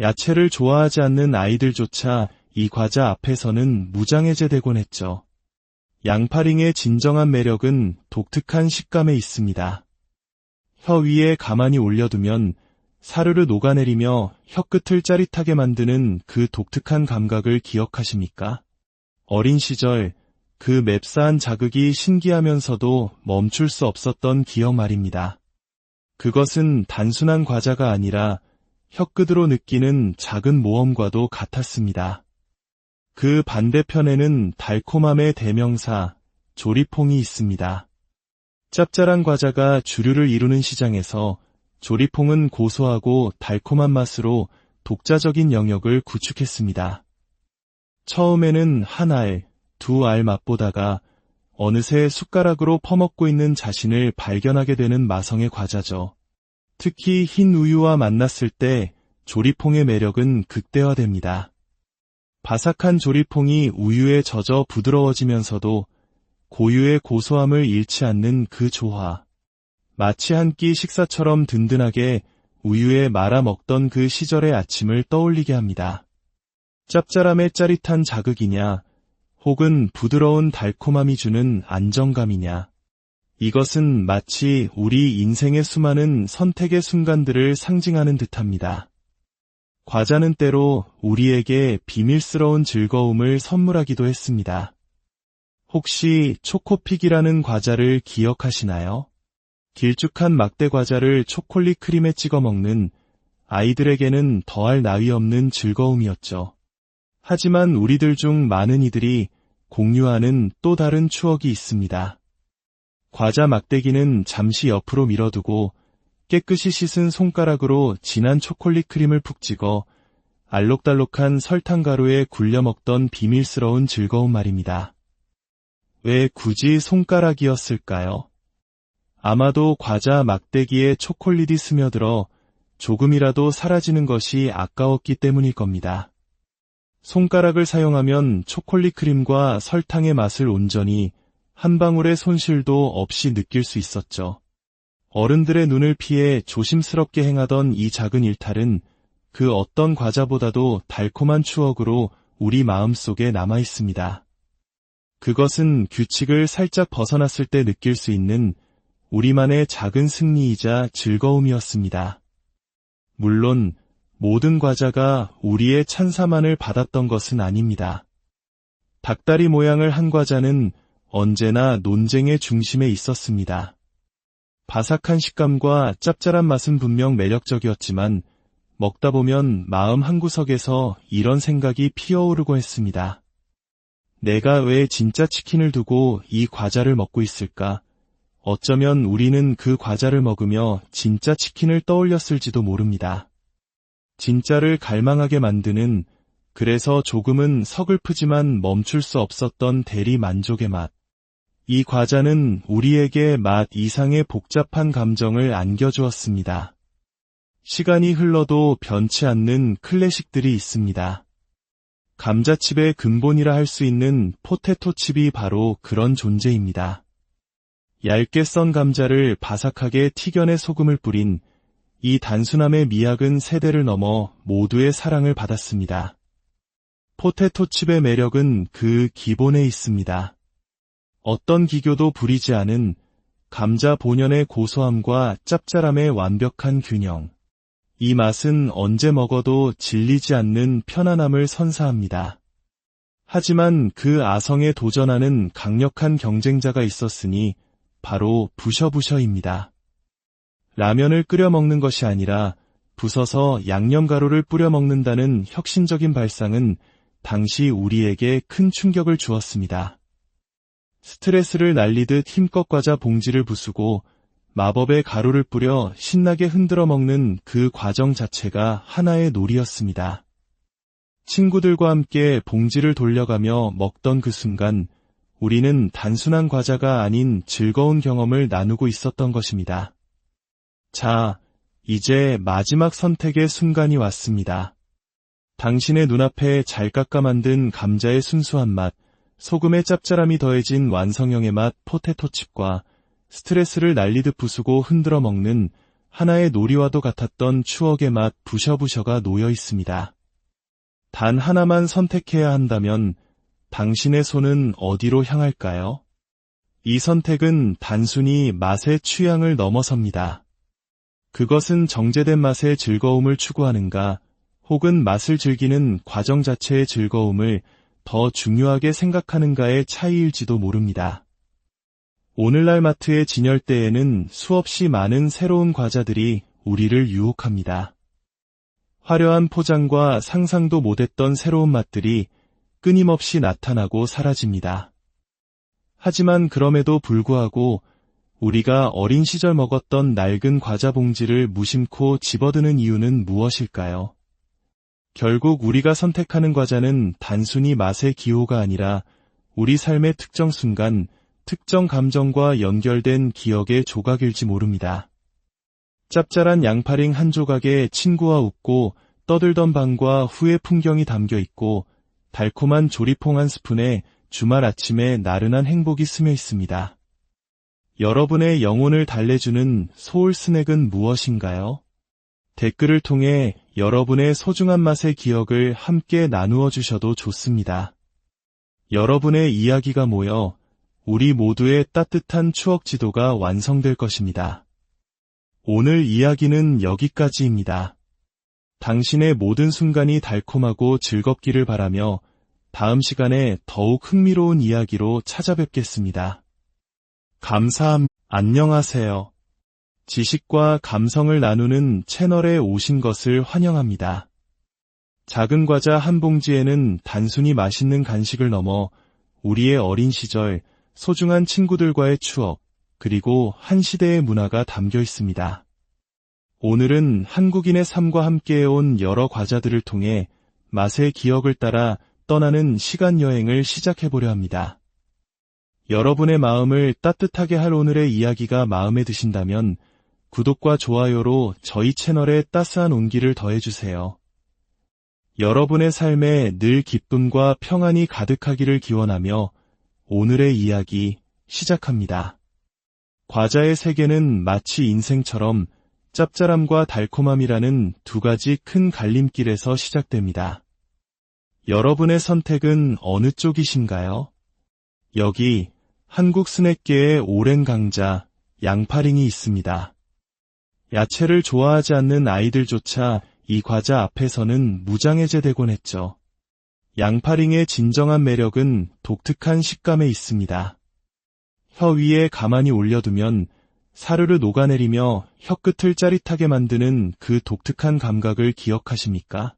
야채를 좋아하지 않는 아이들조차 이 과자 앞에서는 무장해제되곤 했죠. 양파링의 진정한 매력은 독특한 식감에 있습니다. 혀 위에 가만히 올려두면 사르르 녹아내리며 혀끝을 짜릿하게 만드는 그 독특한 감각을 기억하십니까? 어린 시절 그 맵싸한 자극이 신기하면서도 멈출 수 없었던 기억 말입니다. 그것은 단순한 과자가 아니라 혀끝으로 느끼는 작은 모험과도 같았습니다. 그 반대편에는 달콤함의 대명사, 조리퐁이 있습니다. 짭짤한 과자가 주류를 이루는 시장에서 조리퐁은 고소하고 달콤한 맛으로 독자적인 영역을 구축했습니다. 처음에는 한 알, 두 알 맛보다가 어느새 숟가락으로 퍼먹고 있는 자신을 발견하게 되는 마성의 과자죠. 특히 흰 우유와 만났을 때 조리퐁의 매력은 극대화됩니다. 바삭한 조리퐁이 우유에 젖어 부드러워지면서도 고유의 고소함을 잃지 않는 그 조화. 마치 한 끼 식사처럼 든든하게 우유에 말아 먹던 그 시절의 아침을 떠올리게 합니다. 짭짤함의 짜릿한 자극이냐, 혹은 부드러운 달콤함이 주는 안정감이냐. 이것은 마치 우리 인생의 수많은 선택의 순간들을 상징하는 듯합니다. 과자는 때로 우리에게 비밀스러운 즐거움을 선물하기도 했습니다. 혹시 초코픽이라는 과자를 기억하시나요? 길쭉한 막대 과자를 초콜릿 크림에 찍어 먹는 아이들에게는 더할 나위 없는 즐거움이었죠. 하지만 우리들 중 많은 이들이 공유하는 또 다른 추억이 있습니다. 과자 막대기는 잠시 옆으로 밀어두고 깨끗이 씻은 손가락으로 진한 초콜릿 크림을 푹 찍어 알록달록한 설탕 가루에 굴려 먹던 비밀스러운 즐거움 말입니다. 왜 굳이 손가락이었을까요? 아마도 과자 막대기에 초콜릿이 스며들어 조금이라도 사라지는 것이 아까웠기 때문일 겁니다. 손가락을 사용하면 초콜릿 크림과 설탕의 맛을 온전히 한 방울의 손실도 없이 느낄 수 있었죠. 어른들의 눈을 피해 조심스럽게 행하던 이 작은 일탈은 그 어떤 과자보다도 달콤한 추억으로 우리 마음속에 남아 있습니다. 그것은 규칙을 살짝 벗어났을 때 느낄 수 있는 우리만의 작은 승리이자 즐거움이었습니다. 물론 모든 과자가 우리의 찬사만을 받았던 것은 아닙니다. 닭다리 모양을 한 과자는 언제나 논쟁의 중심에 있었습니다. 바삭한 식감과 짭짤한 맛은 분명 매력적이었지만 먹다 보면 마음 한구석에서 이런 생각이 피어오르고 했습니다. 내가 왜 진짜 치킨을 두고 이 과자를 먹고 있을까? 어쩌면 우리는 그 과자를 먹으며 진짜 치킨을 떠올렸을지도 모릅니다. 진짜를 갈망하게 만드는, 그래서 조금은 서글프지만 멈출 수 없었던 대리 만족의 맛. 이 과자는 우리에게 맛 이상의 복잡한 감정을 안겨주었습니다. 시간이 흘러도 변치 않는 클래식들이 있습니다. 감자칩의 근본이라 할 수 있는 포테토칩이 바로 그런 존재입니다. 얇게 썬 감자를 바삭하게 튀겨내 소금을 뿌린 이 단순함의 미학은 세대를 넘어 모두의 사랑을 받았습니다. 포테토칩의 매력은 그 기본에 있습니다. 어떤 기교도 부리지 않은 감자 본연의 고소함과 짭짤함의 완벽한 균형. 이 맛은 언제 먹어도 질리지 않는 편안함을 선사합니다. 하지만 그 아성에 도전하는 강력한 경쟁자가 있었으니 바로 부셔부셔입니다. 라면을 끓여 먹는 것이 아니라 부숴서 양념가루를 뿌려 먹는다는 혁신적인 발상은 당시 우리에게 큰 충격을 주었습니다. 스트레스를 날리듯 힘껏 과자 봉지를 부수고 마법의 가루를 뿌려 신나게 흔들어 먹는 그 과정 자체가 하나의 놀이였습니다. 친구들과 함께 봉지를 돌려가며 먹던 그 순간 우리는 단순한 과자가 아닌 즐거운 경험을 나누고 있었던 것입니다. 자, 이제 마지막 선택의 순간이 왔습니다. 당신의 눈앞에 잘 깎아 만든 감자의 순수한 맛, 소금의 짭짤함이 더해진 완성형의 맛 포테토칩과 스트레스를 날리듯 부수고 흔들어 먹는 하나의 놀이와도 같았던 추억의 맛 부셔부셔가 놓여 있습니다. 단 하나만 선택해야 한다면 당신의 손은 어디로 향할까요? 이 선택은 단순히 맛의 취향을 넘어섭니다. 그것은 정제된 맛의 즐거움을 추구하는가, 혹은 맛을 즐기는 과정 자체의 즐거움을 더 중요하게 생각하는가의 차이일지도 모릅니다. 오늘날 마트의 진열대에는 수없이 많은 새로운 과자들이 우리를 유혹합니다. 화려한 포장과 상상도 못했던 새로운 맛들이 끊임없이 나타나고 사라집니다. 하지만 그럼에도 불구하고 우리가 어린 시절 먹었던 낡은 과자 봉지를 무심코 집어드는 이유는 무엇일까요? 결국 우리가 선택하는 과자는 단순히 맛의 기호가 아니라 우리 삶의 특정 순간, 특정 감정과 연결된 기억의 조각일지 모릅니다. 짭짤한 양파링 한 조각에 친구와 웃고 떠들던 밤과 후의 풍경이 담겨 있고 달콤한 조리퐁 한 스푼에 주말 아침에 나른한 행복이 스며 있습니다. 여러분의 영혼을 달래주는 소울 스낵은 무엇인가요? 댓글을 통해 여러분의 소중한 맛의 기억을 함께 나누어 주셔도 좋습니다. 여러분의 이야기가 모여 우리 모두의 따뜻한 추억 지도가 완성될 것입니다. 오늘 이야기는 여기까지입니다. 당신의 모든 순간이 달콤하고 즐겁기를 바라며 다음 시간에 더욱 흥미로운 이야기로 찾아뵙겠습니다. 감사합니다. 안녕하세요. 지식과 감성을 나누는 채널에 오신 것을 환영합니다. 작은 과자 한 봉지에는 단순히 맛있는 간식을 넘어 우리의 어린 시절, 소중한 친구들과의 추억, 그리고 한 시대의 문화가 담겨 있습니다. 오늘은 한국인의 삶과 함께해온 여러 과자들을 통해 맛의 기억을 따라 떠나는 시간 여행을 시작해보려 합니다. 여러분의 마음을 따뜻하게 할 오늘의 이야기가 마음에 드신다면 구독과 좋아요로 저희 채널에 따스한 온기를 더해주세요. 여러분의 삶에 늘 기쁨과 평안이 가득하기를 기원하며 오늘의 이야기 시작합니다. 과자의 세계는 마치 인생처럼 짭짤함과 달콤함이라는 두 가지 큰 갈림길에서 시작됩니다. 여러분의 선택은 어느 쪽이신가요? 여기 한국 스낵계의 오랜 강자 양파링이 있습니다. 야채를 좋아하지 않는 아이들조차 이 과자 앞에서는 무장해제되곤 했죠. 양파링의 진정한 매력은 독특한 식감에 있습니다. 혀 위에 가만히 올려두면 사르르 녹아내리며 혀끝을 짜릿하게 만드는 그 독특한 감각을 기억하십니까?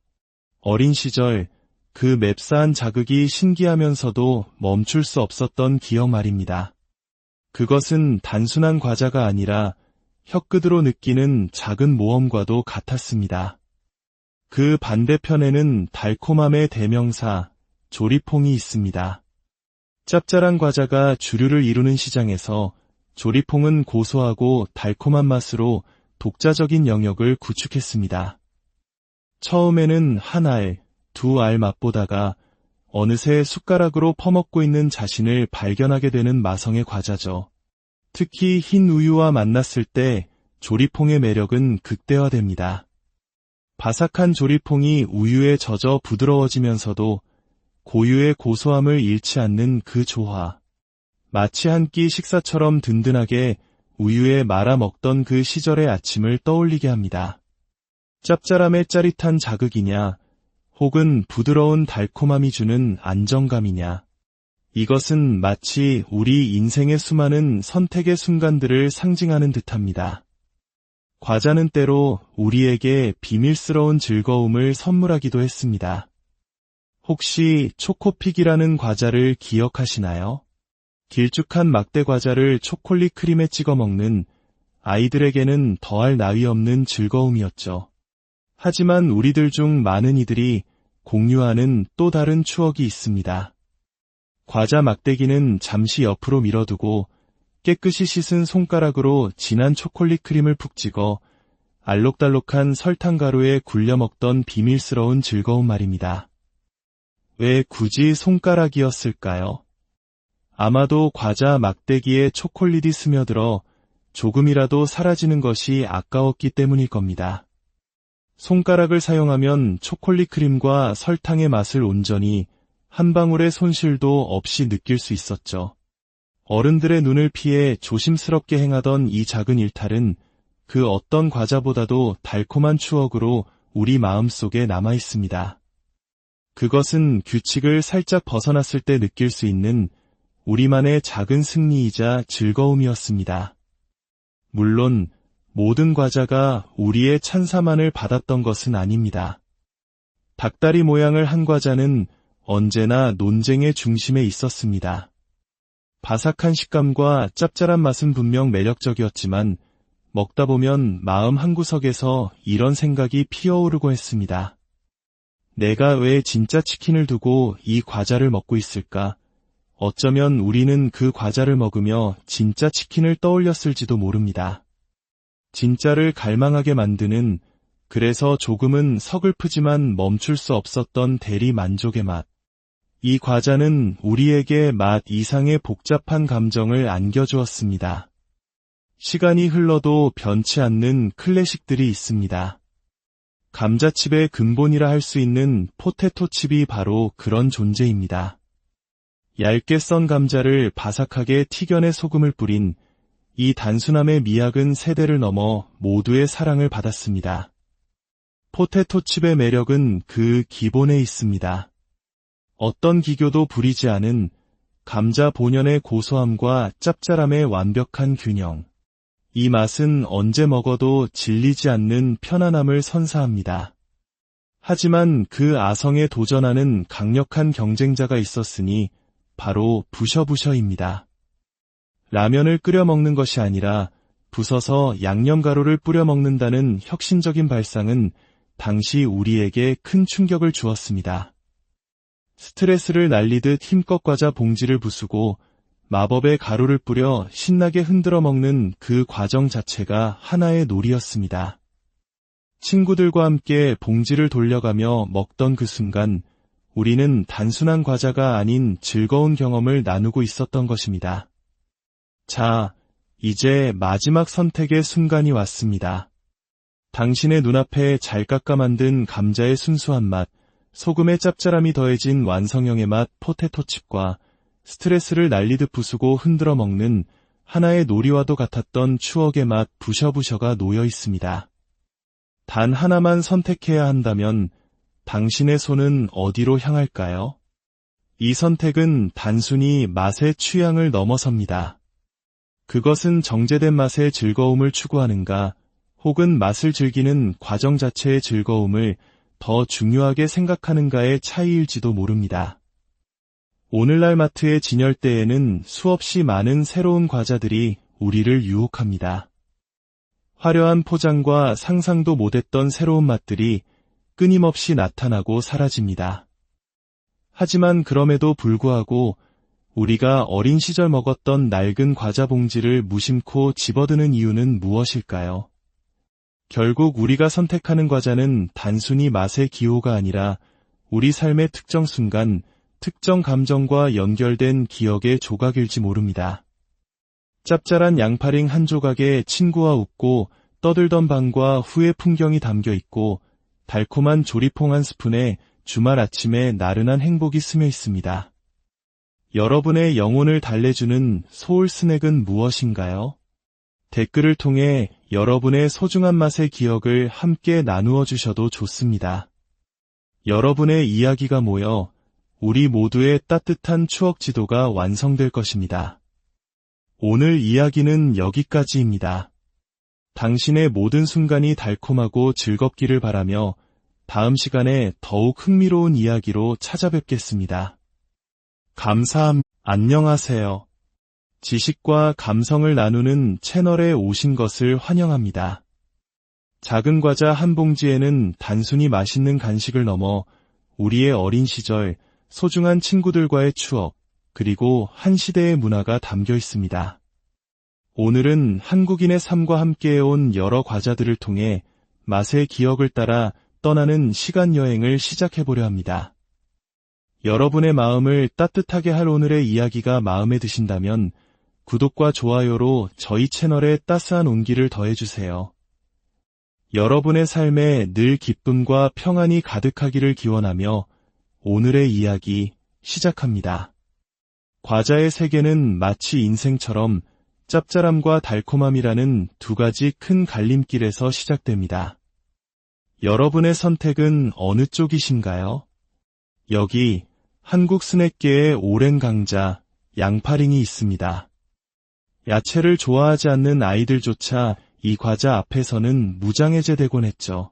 어린 시절 그 맵싸한 자극이 신기하면서도 멈출 수 없었던 기억 말입니다. 그것은 단순한 과자가 아니라 혀끝으로 느끼는 작은 모험과도 같았습니다. 그 반대편에는 달콤함의 대명사, 조리퐁이 있습니다. 짭짤한 과자가 주류를 이루는 시장에서 조리퐁은 고소하고 달콤한 맛으로 독자적인 영역을 구축했습니다. 처음에는 한 알, 두 알 맛보다가 어느새 숟가락으로 퍼먹고 있는 자신을 발견하게 되는 마성의 과자죠. 특히 흰 우유와 만났을 때 조리퐁의 매력은 극대화됩니다. 바삭한 조리퐁이 우유에 젖어 부드러워지면서도 고유의 고소함을 잃지 않는 그 조화. 마치 한 끼 식사처럼 든든하게 우유에 말아 먹던 그 시절의 아침을 떠올리게 합니다. 짭짤함의 짜릿한 자극이냐, 혹은 부드러운 달콤함이 주는 안정감이냐. 이것은 마치 우리 인생의 수많은 선택의 순간들을 상징하는 듯합니다. 과자는 때로 우리에게 비밀스러운 즐거움을 선물하기도 했습니다. 혹시 초코픽이라는 과자를 기억하시나요? 길쭉한 막대 과자를 초콜릿 크림에 찍어 먹는 아이들에게는 더할 나위 없는 즐거움이었죠. 하지만 우리들 중 많은 이들이 공유하는 또 다른 추억이 있습니다. 과자 막대기는 잠시 옆으로 밀어두고 깨끗이 씻은 손가락으로 진한 초콜릿 크림을 푹 찍어 알록달록한 설탕가루에 굴려 먹던 비밀스러운 즐거움 말입니다. 왜 굳이 손가락이었을까요? 아마도 과자 막대기에 초콜릿이 스며들어 조금이라도 사라지는 것이 아까웠기 때문일 겁니다. 손가락을 사용하면 초콜릿 크림과 설탕의 맛을 온전히 한 방울의 손실도 없이 느낄 수 있었죠. 어른들의 눈을 피해 조심스럽게 행하던 이 작은 일탈은 그 어떤 과자보다도 달콤한 추억으로 우리 마음속에 남아 있습니다. 그것은 규칙을 살짝 벗어났을 때 느낄 수 있는 우리만의 작은 승리이자 즐거움이었습니다. 물론 모든 과자가 우리의 찬사만을 받았던 것은 아닙니다. 닭다리 모양을 한 과자는 언제나 논쟁의 중심에 있었습니다. 바삭한 식감과 짭짤한 맛은 분명 매력적이었지만 먹다 보면 마음 한구석에서 이런 생각이 피어오르고 했습니다. 내가 왜 진짜 치킨을 두고 이 과자를 먹고 있을까? 어쩌면 우리는 그 과자를 먹으며 진짜 치킨을 떠올렸을지도 모릅니다. 진짜를 갈망하게 만드는, 그래서 조금은 서글프지만 멈출 수 없었던 대리 만족의 맛. 이 과자는 우리에게 맛 이상의 복잡한 감정을 안겨주었습니다. 시간이 흘러도 변치 않는 클래식들이 있습니다. 감자칩의 근본이라 할 수 있는 포테토칩이 바로 그런 존재입니다. 얇게 썬 감자를 바삭하게 튀겨내 소금을 뿌린 이 단순함의 미학은 세대를 넘어 모두의 사랑을 받았습니다. 포테토칩의 매력은 그 기본에 있습니다. 어떤 기교도 부리지 않은 감자 본연의 고소함과 짭짤함의 완벽한 균형. 이 맛은 언제 먹어도 질리지 않는 편안함을 선사합니다. 하지만 그 아성에 도전하는 강력한 경쟁자가 있었으니 바로 부셔부셔입니다. 라면을 끓여 먹는 것이 아니라 부숴서 양념가루를 뿌려 먹는다는 혁신적인 발상은 당시 우리에게 큰 충격을 주었습니다. 스트레스를 날리듯 힘껏 과자 봉지를 부수고 마법의 가루를 뿌려 신나게 흔들어 먹는 그 과정 자체가 하나의 놀이였습니다. 친구들과 함께 봉지를 돌려가며 먹던 그 순간 우리는 단순한 과자가 아닌 즐거운 경험을 나누고 있었던 것입니다. 자, 이제 마지막 선택의 순간이 왔습니다. 당신의 눈앞에 잘 깎아 만든 감자의 순수한 맛, 소금의 짭짤함이 더해진 완성형의 맛 포테토칩과 스트레스를 날리듯 부수고 흔들어 먹는 하나의 놀이와도 같았던 추억의 맛 부셔부셔가 놓여 있습니다. 단 하나만 선택해야 한다면 당신의 손은 어디로 향할까요? 이 선택은 단순히 맛의 취향을 넘어섭니다. 그것은 정제된 맛의 즐거움을 추구하는가, 혹은 맛을 즐기는 과정 자체의 즐거움을 더 중요하게 생각하는가의 차이일지도 모릅니다. 오늘날 마트의 진열대에는 수없이 많은 새로운 과자들이 우리를 유혹합니다. 화려한 포장과 상상도 못했던 새로운 맛들이 끊임없이 나타나고 사라집니다. 하지만 그럼에도 불구하고 우리가 어린 시절 먹었던 낡은 과자 봉지를 무심코 집어드는 이유는 무엇일까요? 결국 우리가 선택하는 과자는 단순히 맛의 기호가 아니라 우리 삶의 특정 순간, 특정 감정과 연결된 기억의 조각일지 모릅니다. 짭짤한 양파링 한 조각에 친구와 웃고 떠들던 방과 후의 풍경이 담겨 있고 달콤한 조리퐁 한 스푼에 주말 아침에 나른한 행복이 스며 있습니다. 여러분의 영혼을 달래주는 소울 스낵은 무엇인가요? 댓글을 통해 여러분의 소중한 맛의 기억을 함께 나누어 주셔도 좋습니다. 여러분의 이야기가 모여 우리 모두의 따뜻한 추억 지도가 완성될 것입니다. 오늘 이야기는 여기까지입니다. 당신의 모든 순간이 달콤하고 즐겁기를 바라며 다음 시간에 더욱 흥미로운 이야기로 찾아뵙겠습니다. 안녕하세요. 지식과 감성을 나누는 채널에 오신 것을 환영합니다. 작은 과자 한 봉지에는 단순히 맛있는 간식을 넘어 우리의 어린 시절, 소중한 친구들과의 추억, 그리고 한 시대의 문화가 담겨 있습니다. 오늘은 한국인의 삶과 함께해온 여러 과자들을 통해 맛의 기억을 따라 떠나는 시간 여행을 시작해보려 합니다. 여러분의 마음을 따뜻하게 할 오늘의 이야기가 마음에 드신다면 구독과 좋아요로 저희 채널에 따스한 온기를 더해주세요. 여러분의 삶에 늘 기쁨과 평안이 가득하기를 기원하며 오늘의 이야기 시작합니다. 과자의 세계는 마치 인생처럼 짭짤함과 달콤함이라는 두 가지 큰 갈림길에서 시작됩니다. 여러분의 선택은 어느 쪽이신가요? 여기 한국 스낵계의 오랜 강자 양파링이 있습니다. 야채를 좋아하지 않는 아이들조차 이 과자 앞에서는 무장해제되곤 했죠.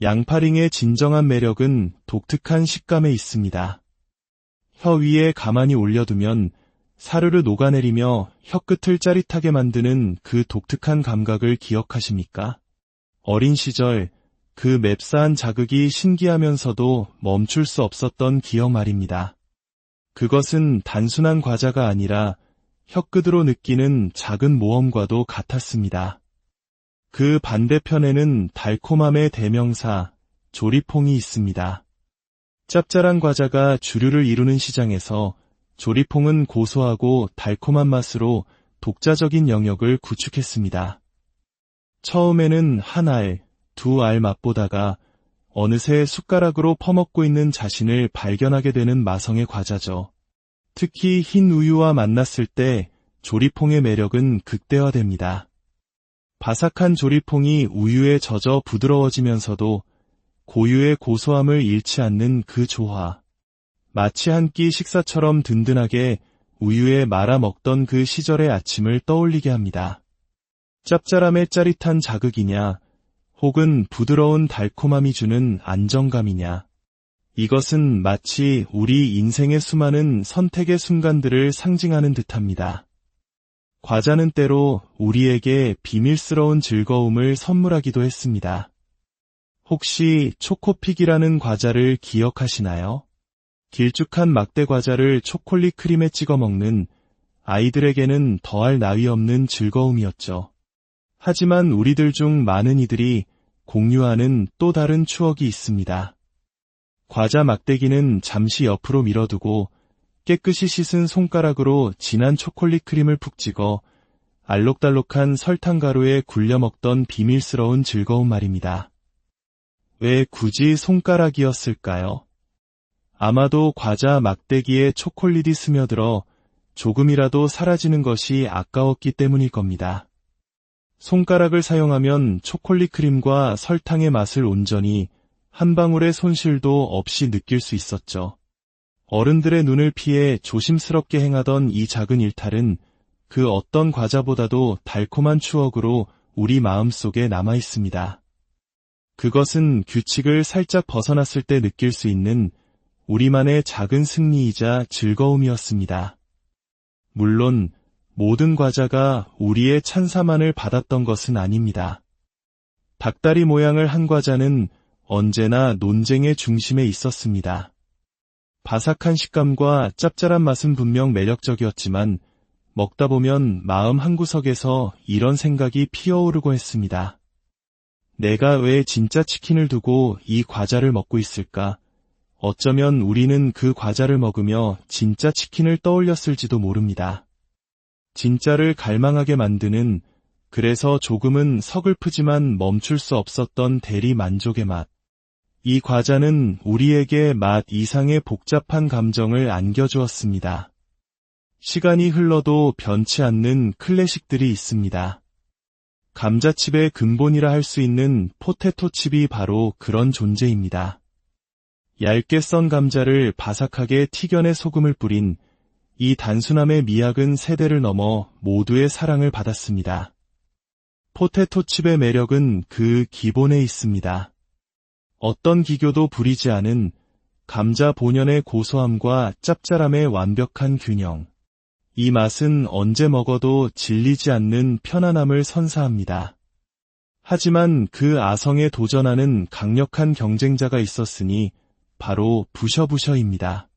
양파링의 진정한 매력은 독특한 식감에 있습니다. 혀 위에 가만히 올려두면 사르르 녹아내리며 혀끝을 짜릿하게 만드는 그 독특한 감각을 기억하십니까? 어린 시절 그 맵싸한 자극이 신기하면서도 멈출 수 없었던 기억 말입니다. 그것은 단순한 과자가 아니라 혀끝으로 느끼는 작은 모험과도 같았습니다. 그 반대편에는 달콤함의 대명사, 조리퐁이 있습니다. 짭짤한 과자가 주류를 이루는 시장에서 조리퐁은 고소하고 달콤한 맛으로 독자적인 영역을 구축했습니다. 처음에는 한 알, 두 알 맛보다가 어느새 숟가락으로 퍼먹고 있는 자신을 발견하게 되는 마성의 과자죠. 특히 흰 우유와 만났을 때 조리퐁의 매력은 극대화됩니다. 바삭한 조리퐁이 우유에 젖어 부드러워지면서도 고유의 고소함을 잃지 않는 그 조화. 마치 한 끼 식사처럼 든든하게 우유에 말아 먹던 그 시절의 아침을 떠올리게 합니다. 짭짤함의 짜릿한 자극이냐, 혹은 부드러운 달콤함이 주는 안정감이냐. 이것은 마치 우리 인생의 수많은 선택의 순간들을 상징하는 듯합니다. 과자는 때로 우리에게 비밀스러운 즐거움을 선물하기도 했습니다. 혹시 초코픽이라는 과자를 기억하시나요? 길쭉한 막대 과자를 초콜릿 크림에 찍어 먹는 아이들에게는 더할 나위 없는 즐거움이었죠. 하지만 우리들 중 많은 이들이 공유하는 또 다른 추억이 있습니다. 과자 막대기는 잠시 옆으로 밀어두고 깨끗이 씻은 손가락으로 진한 초콜릿 크림을 푹 찍어 알록달록한 설탕 가루에 굴려 먹던 비밀스러운 즐거움 말입니다. 왜 굳이 손가락이었을까요? 아마도 과자 막대기에 초콜릿이 스며들어 조금이라도 사라지는 것이 아까웠기 때문일 겁니다. 손가락을 사용하면 초콜릿 크림과 설탕의 맛을 온전히 한 방울의 손실도 없이 느낄 수 있었죠. 어른들의 눈을 피해 조심스럽게 행하던 이 작은 일탈은 그 어떤 과자보다도 달콤한 추억으로 우리 마음속에 남아 있습니다. 그것은 규칙을 살짝 벗어났을 때 느낄 수 있는 우리만의 작은 승리이자 즐거움이었습니다. 물론 모든 과자가 우리의 찬사만을 받았던 것은 아닙니다. 닭다리 모양을 한 과자는 언제나 논쟁의 중심에 있었습니다. 바삭한 식감과 짭짤한 맛은 분명 매력적이었지만 먹다 보면 마음 한구석에서 이런 생각이 피어오르고 했습니다. 내가 왜 진짜 치킨을 두고 이 과자를 먹고 있을까? 어쩌면 우리는 그 과자를 먹으며 진짜 치킨을 떠올렸을지도 모릅니다. 진짜를 갈망하게 만드는, 그래서 조금은 서글프지만 멈출 수 없었던 대리 만족의 맛. 이 과자는 우리에게 맛 이상의 복잡한 감정을 안겨주었습니다. 시간이 흘러도 변치 않는 클래식들이 있습니다. 감자칩의 근본이라 할 수 있는 포테토칩이 바로 그런 존재입니다. 얇게 썬 감자를 바삭하게 튀겨내 소금을 뿌린 이 단순함의 미학은 세대를 넘어 모두의 사랑을 받았습니다. 포테토칩의 매력은 그 기본에 있습니다. 어떤 기교도 부리지 않은 감자 본연의 고소함과 짭짤함의 완벽한 균형. 이 맛은 언제 먹어도 질리지 않는 편안함을 선사합니다. 하지만 그 아성에 도전하는 강력한 경쟁자가 있었으니 바로 부셔부셔입니다.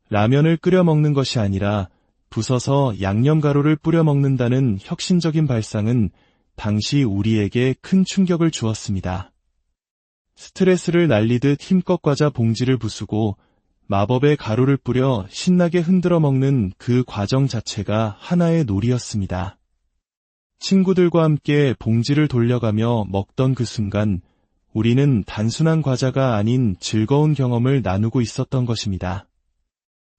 라면을 끓여 먹는 것이 아니라 부숴서 양념가루를 뿌려 먹는다는 혁신적인 발상은 당시 우리에게 큰 충격을 주었습니다. 스트레스를 날리듯 힘껏 과자 봉지를 부수고 마법의 가루를 뿌려 신나게 흔들어 먹는 그 과정 자체가 하나의 놀이였습니다. 친구들과 함께 봉지를 돌려가며 먹던 그 순간 우리는 단순한 과자가 아닌 즐거운 경험을 나누고 있었던 것입니다.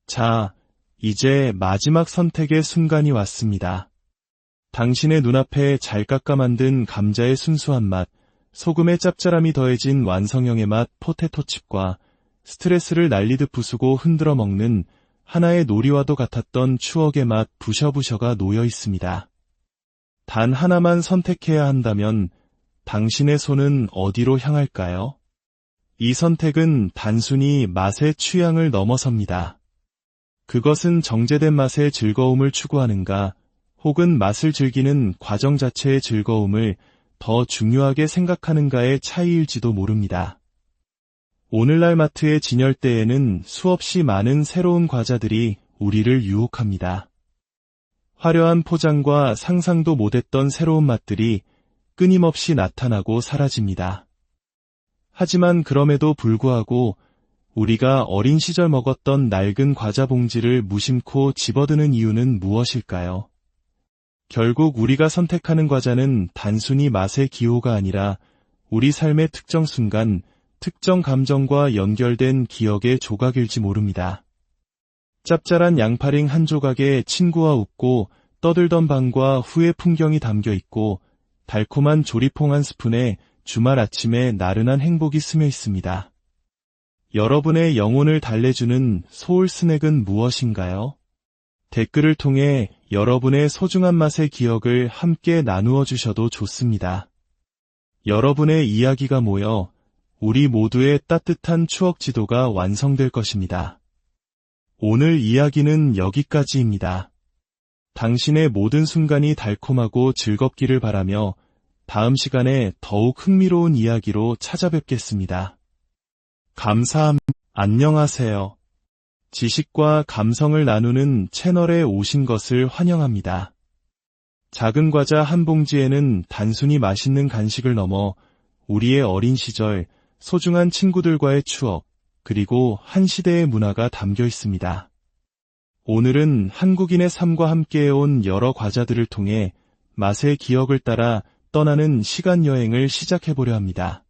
자, 이제 마지막 선택의 순간이 왔습니다. 당신의 눈앞에 잘 깎아 만든 감자의 순수한 맛, 소금의 짭짤함이 더해진 완성형의 맛 포테토칩과 스트레스를 날리듯 부수고 흔들어 먹는 하나의 놀이와도 같았던 추억의 맛 부셔부셔가 놓여 있습니다. 단 하나만 선택해야 한다면 당신의 손은 어디로 향할까요? 이 선택은 단순히 맛의 취향을 넘어섭니다. 그것은 정제된 맛의 즐거움을 추구하는가, 혹은 맛을 즐기는 과정 자체의 즐거움을 더 중요하게 생각하는가의 차이일지도 모릅니다. 오늘날 마트의 진열대에는 수없이 많은 새로운 과자들이 우리를 유혹합니다. 화려한 포장과 상상도 못했던 새로운 맛들이 끊임없이 나타나고 사라집니다. 하지만 그럼에도 불구하고 우리가 어린 시절 먹었던 낡은 과자 봉지를 무심코 집어드는 이유는 무엇일까요? 결국 우리가 선택하는 과자는 단순히 맛의 기호가 아니라 우리 삶의 특정 순간, 특정 감정과 연결된 기억의 조각일지 모릅니다. 짭짤한 양파링 한 조각에 친구와 웃고 떠들던 방과 후의 풍경이 담겨 있고 달콤한 조리퐁 한 스푼에 주말 아침에 나른한 행복이 스며 있습니다. 여러분의 영혼을 달래주는 소울 스낵은 무엇인가요? 댓글을 통해 여러분의 소중한 맛의 기억을 함께 나누어 주셔도 좋습니다. 여러분의 이야기가 모여 우리 모두의 따뜻한 추억 지도가 완성될 것입니다. 오늘 이야기는 여기까지입니다. 당신의 모든 순간이 달콤하고 즐겁기를 바라며 다음 시간에 더욱 흥미로운 이야기로 찾아뵙겠습니다. 감사합니다. 안녕하세요. 지식과 감성을 나누는 채널에 오신 것을 환영합니다. 작은 과자 한 봉지에는 단순히 맛있는 간식을 넘어 우리의 어린 시절, 소중한 친구들과의 추억, 그리고 한 시대의 문화가 담겨 있습니다. 오늘은 한국인의 삶과 함께해온 여러 과자들을 통해 맛의 기억을 따라 떠나는 시간 여행을 시작해보려 합니다.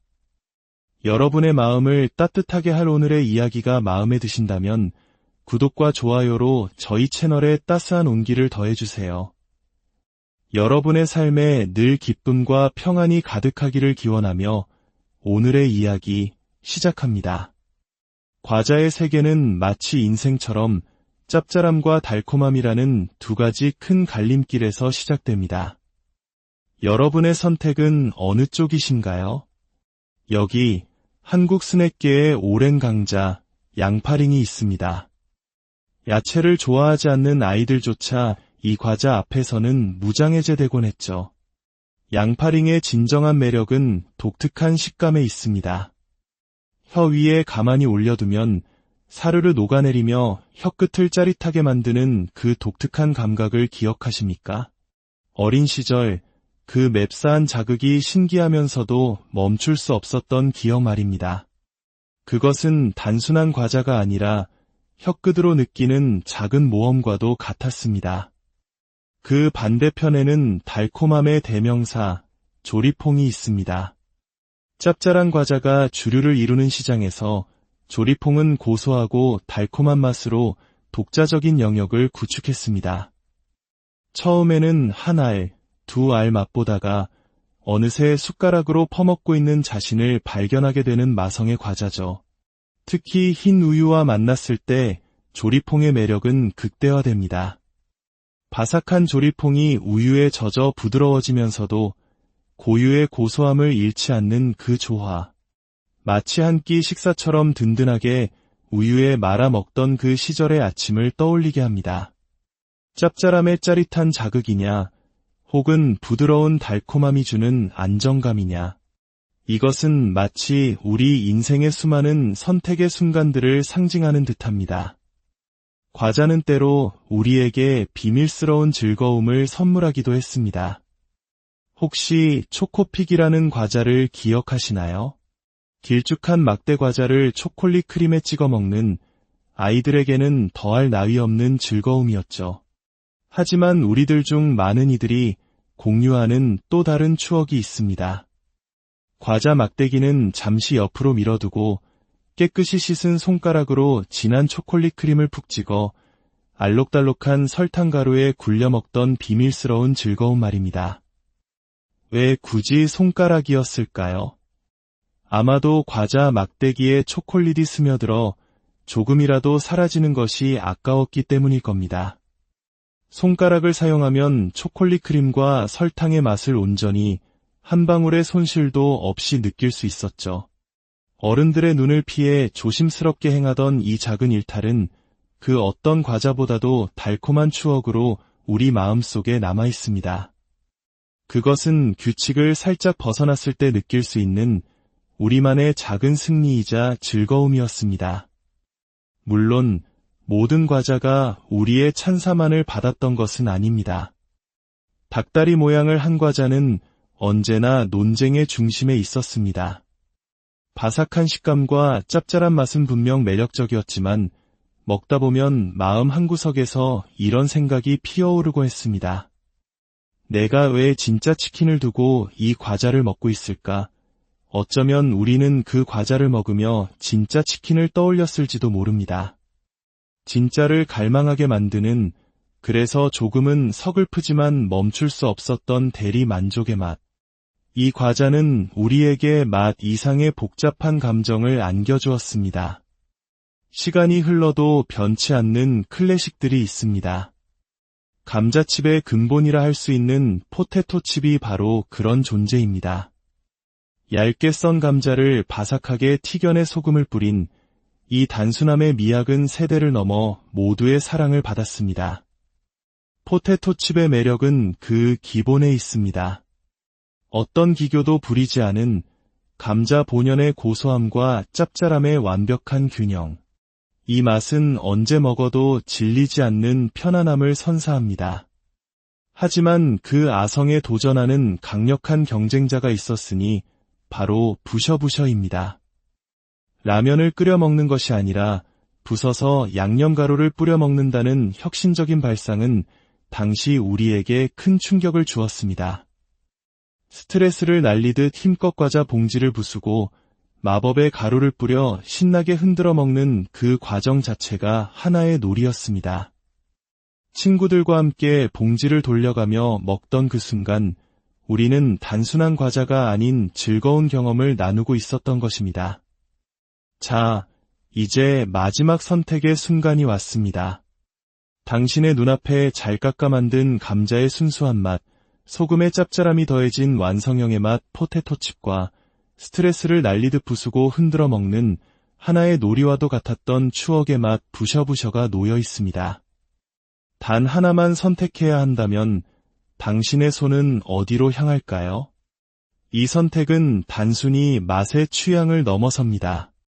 여러분의 마음을 따뜻하게 할 오늘의 이야기가 마음에 드신다면 구독과 좋아요로 저희 채널에 따스한 온기를 더해주세요. 여러분의 삶에 늘 기쁨과 평안이 가득하기를 기원하며 오늘의 이야기 시작합니다. 과자의 세계는 마치 인생처럼 짭짤함과 달콤함이라는 두 가지 큰 갈림길에서 시작됩니다. 여러분의 선택은 어느 쪽이신가요? 여기 한국 스낵계의 오랜 강자 양파링이 있습니다. 야채를 좋아하지 않는 아이들조차 이 과자 앞에서는 무장해제되곤 했죠. 양파링의 진정한 매력은 독특한 식감에 있습니다. 혀 위에 가만히 올려두면 사르르 녹아내리며 혀끝을 짜릿하게 만드는 그 독특한 감각을 기억하십니까? 어린 시절 그 맵싸한 자극이 신기하면서도 멈출 수 없었던 기억 말입니다. 그것은 단순한 과자가 아니라 혀끝으로 느끼는 작은 모험과도 같았습니다. 그 반대편에는 달콤함의 대명사, 조리퐁이 있습니다. 짭짤한 과자가 주류를 이루는 시장에서 조리퐁은 고소하고 달콤한 맛으로 독자적인 영역을 구축했습니다. 처음에는 한 알, 두 알 맛보다가 어느새 숟가락으로 퍼먹고 있는 자신을 발견하게 되는 마성의 과자죠. 특히 흰 우유와 만났을 때 조리퐁의 매력은 극대화됩니다. 바삭한 조리퐁이 우유에 젖어 부드러워지면서도 고유의 고소함을 잃지 않는 그 조화. 마치 한 끼 식사처럼 든든하게 우유에 말아 먹던 그 시절의 아침을 떠올리게 합니다. 짭짤함의 짜릿한 자극이냐, 혹은 부드러운 달콤함이 주는 안정감이냐. 이것은 마치 우리 인생의 수많은 선택의 순간들을 상징하는 듯합니다. 과자는 때로 우리에게 비밀스러운 즐거움을 선물하기도 했습니다. 혹시 초코픽이라는 과자를 기억하시나요? 길쭉한 막대 과자를 초콜릿 크림에 찍어 먹는 아이들에게는 더할 나위 없는 즐거움이었죠. 하지만 우리들 중 많은 이들이 공유하는 또 다른 추억이 있습니다. 과자 막대기는 잠시 옆으로 밀어두고 깨끗이 씻은 손가락으로 진한 초콜릿 크림을 푹 찍어 알록달록한 설탕 가루에 굴려 먹던 비밀스러운 즐거움 말입니다. 왜 굳이 손가락이었을까요? 아마도 과자 막대기에 초콜릿이 스며들어 조금이라도 사라지는 것이 아까웠기 때문일 겁니다. 손가락을 사용하면 초콜릿 크림과 설탕의 맛을 온전히 한 방울의 손실도 없이 느낄 수 있었죠. 어른들의 눈을 피해 조심스럽게 행하던 이 작은 일탈은 그 어떤 과자보다도 달콤한 추억으로 우리 마음속에 남아 있습니다. 그것은 규칙을 살짝 벗어났을 때 느낄 수 있는 우리만의 작은 승리이자 즐거움이었습니다. 물론 모든 과자가 우리의 찬사만을 받았던 것은 아닙니다. 닭다리 모양을 한 과자는 언제나 논쟁의 중심에 있었습니다. 바삭한 식감과 짭짤한 맛은 분명 매력적이었지만 먹다 보면 마음 한구석에서 이런 생각이 피어오르고 했습니다. 내가 왜 진짜 치킨을 두고 이 과자를 먹고 있을까? 어쩌면 우리는 그 과자를 먹으며 진짜 치킨을 떠올렸을지도 모릅니다. 진짜를 갈망하게 만드는, 그래서 조금은 서글프지만 멈출 수 없었던 대리 만족의 맛. 이 과자는 우리에게 맛 이상의 복잡한 감정을 안겨주었습니다. 시간이 흘러도 변치 않는 클래식들이 있습니다. 감자칩의 근본이라 할 수 있는 포테토칩이 바로 그런 존재입니다. 얇게 썬 감자를 바삭하게 튀겨내 소금을 뿌린 이 단순함의 미학은 세대를 넘어 모두의 사랑을 받았습니다. 포테토칩의 매력은 그 기본에 있습니다. 어떤 기교도 부리지 않은 감자 본연의 고소함과 짭짤함의 완벽한 균형. 이 맛은 언제 먹어도 질리지 않는 편안함을 선사합니다. 하지만 그 아성에 도전하는 강력한 경쟁자가 있었으니 바로 부셔부셔입니다. 라면을 끓여 먹는 것이 아니라 부숴서 양념가루를 뿌려 먹는다는 혁신적인 발상은 당시 우리에게 큰 충격을 주었습니다. 스트레스를 날리듯 힘껏 과자 봉지를 부수고 마법의 가루를 뿌려 신나게 흔들어 먹는 그 과정 자체가 하나의 놀이였습니다. 친구들과 함께 봉지를 돌려가며 먹던 그 순간 우리는 단순한 과자가 아닌 즐거운 경험을 나누고 있었던 것입니다. 자, 이제 마지막 선택의 순간이 왔습니다. 당신의 눈앞에 잘 깎아 만든 감자의 순수한 맛, 소금의 짭짤함이 더해진 완성형의 맛 포테토칩과 스트레스를 날리듯 부수고 흔들어 먹는 하나의 놀이와도 같았던 추억의 맛 부셔부셔가 놓여 있습니다. 단 하나만 선택해야 한다면 당신의 손은 어디로 향할까요? 이 선택은 단순히 맛의 취향을 넘어섭니다.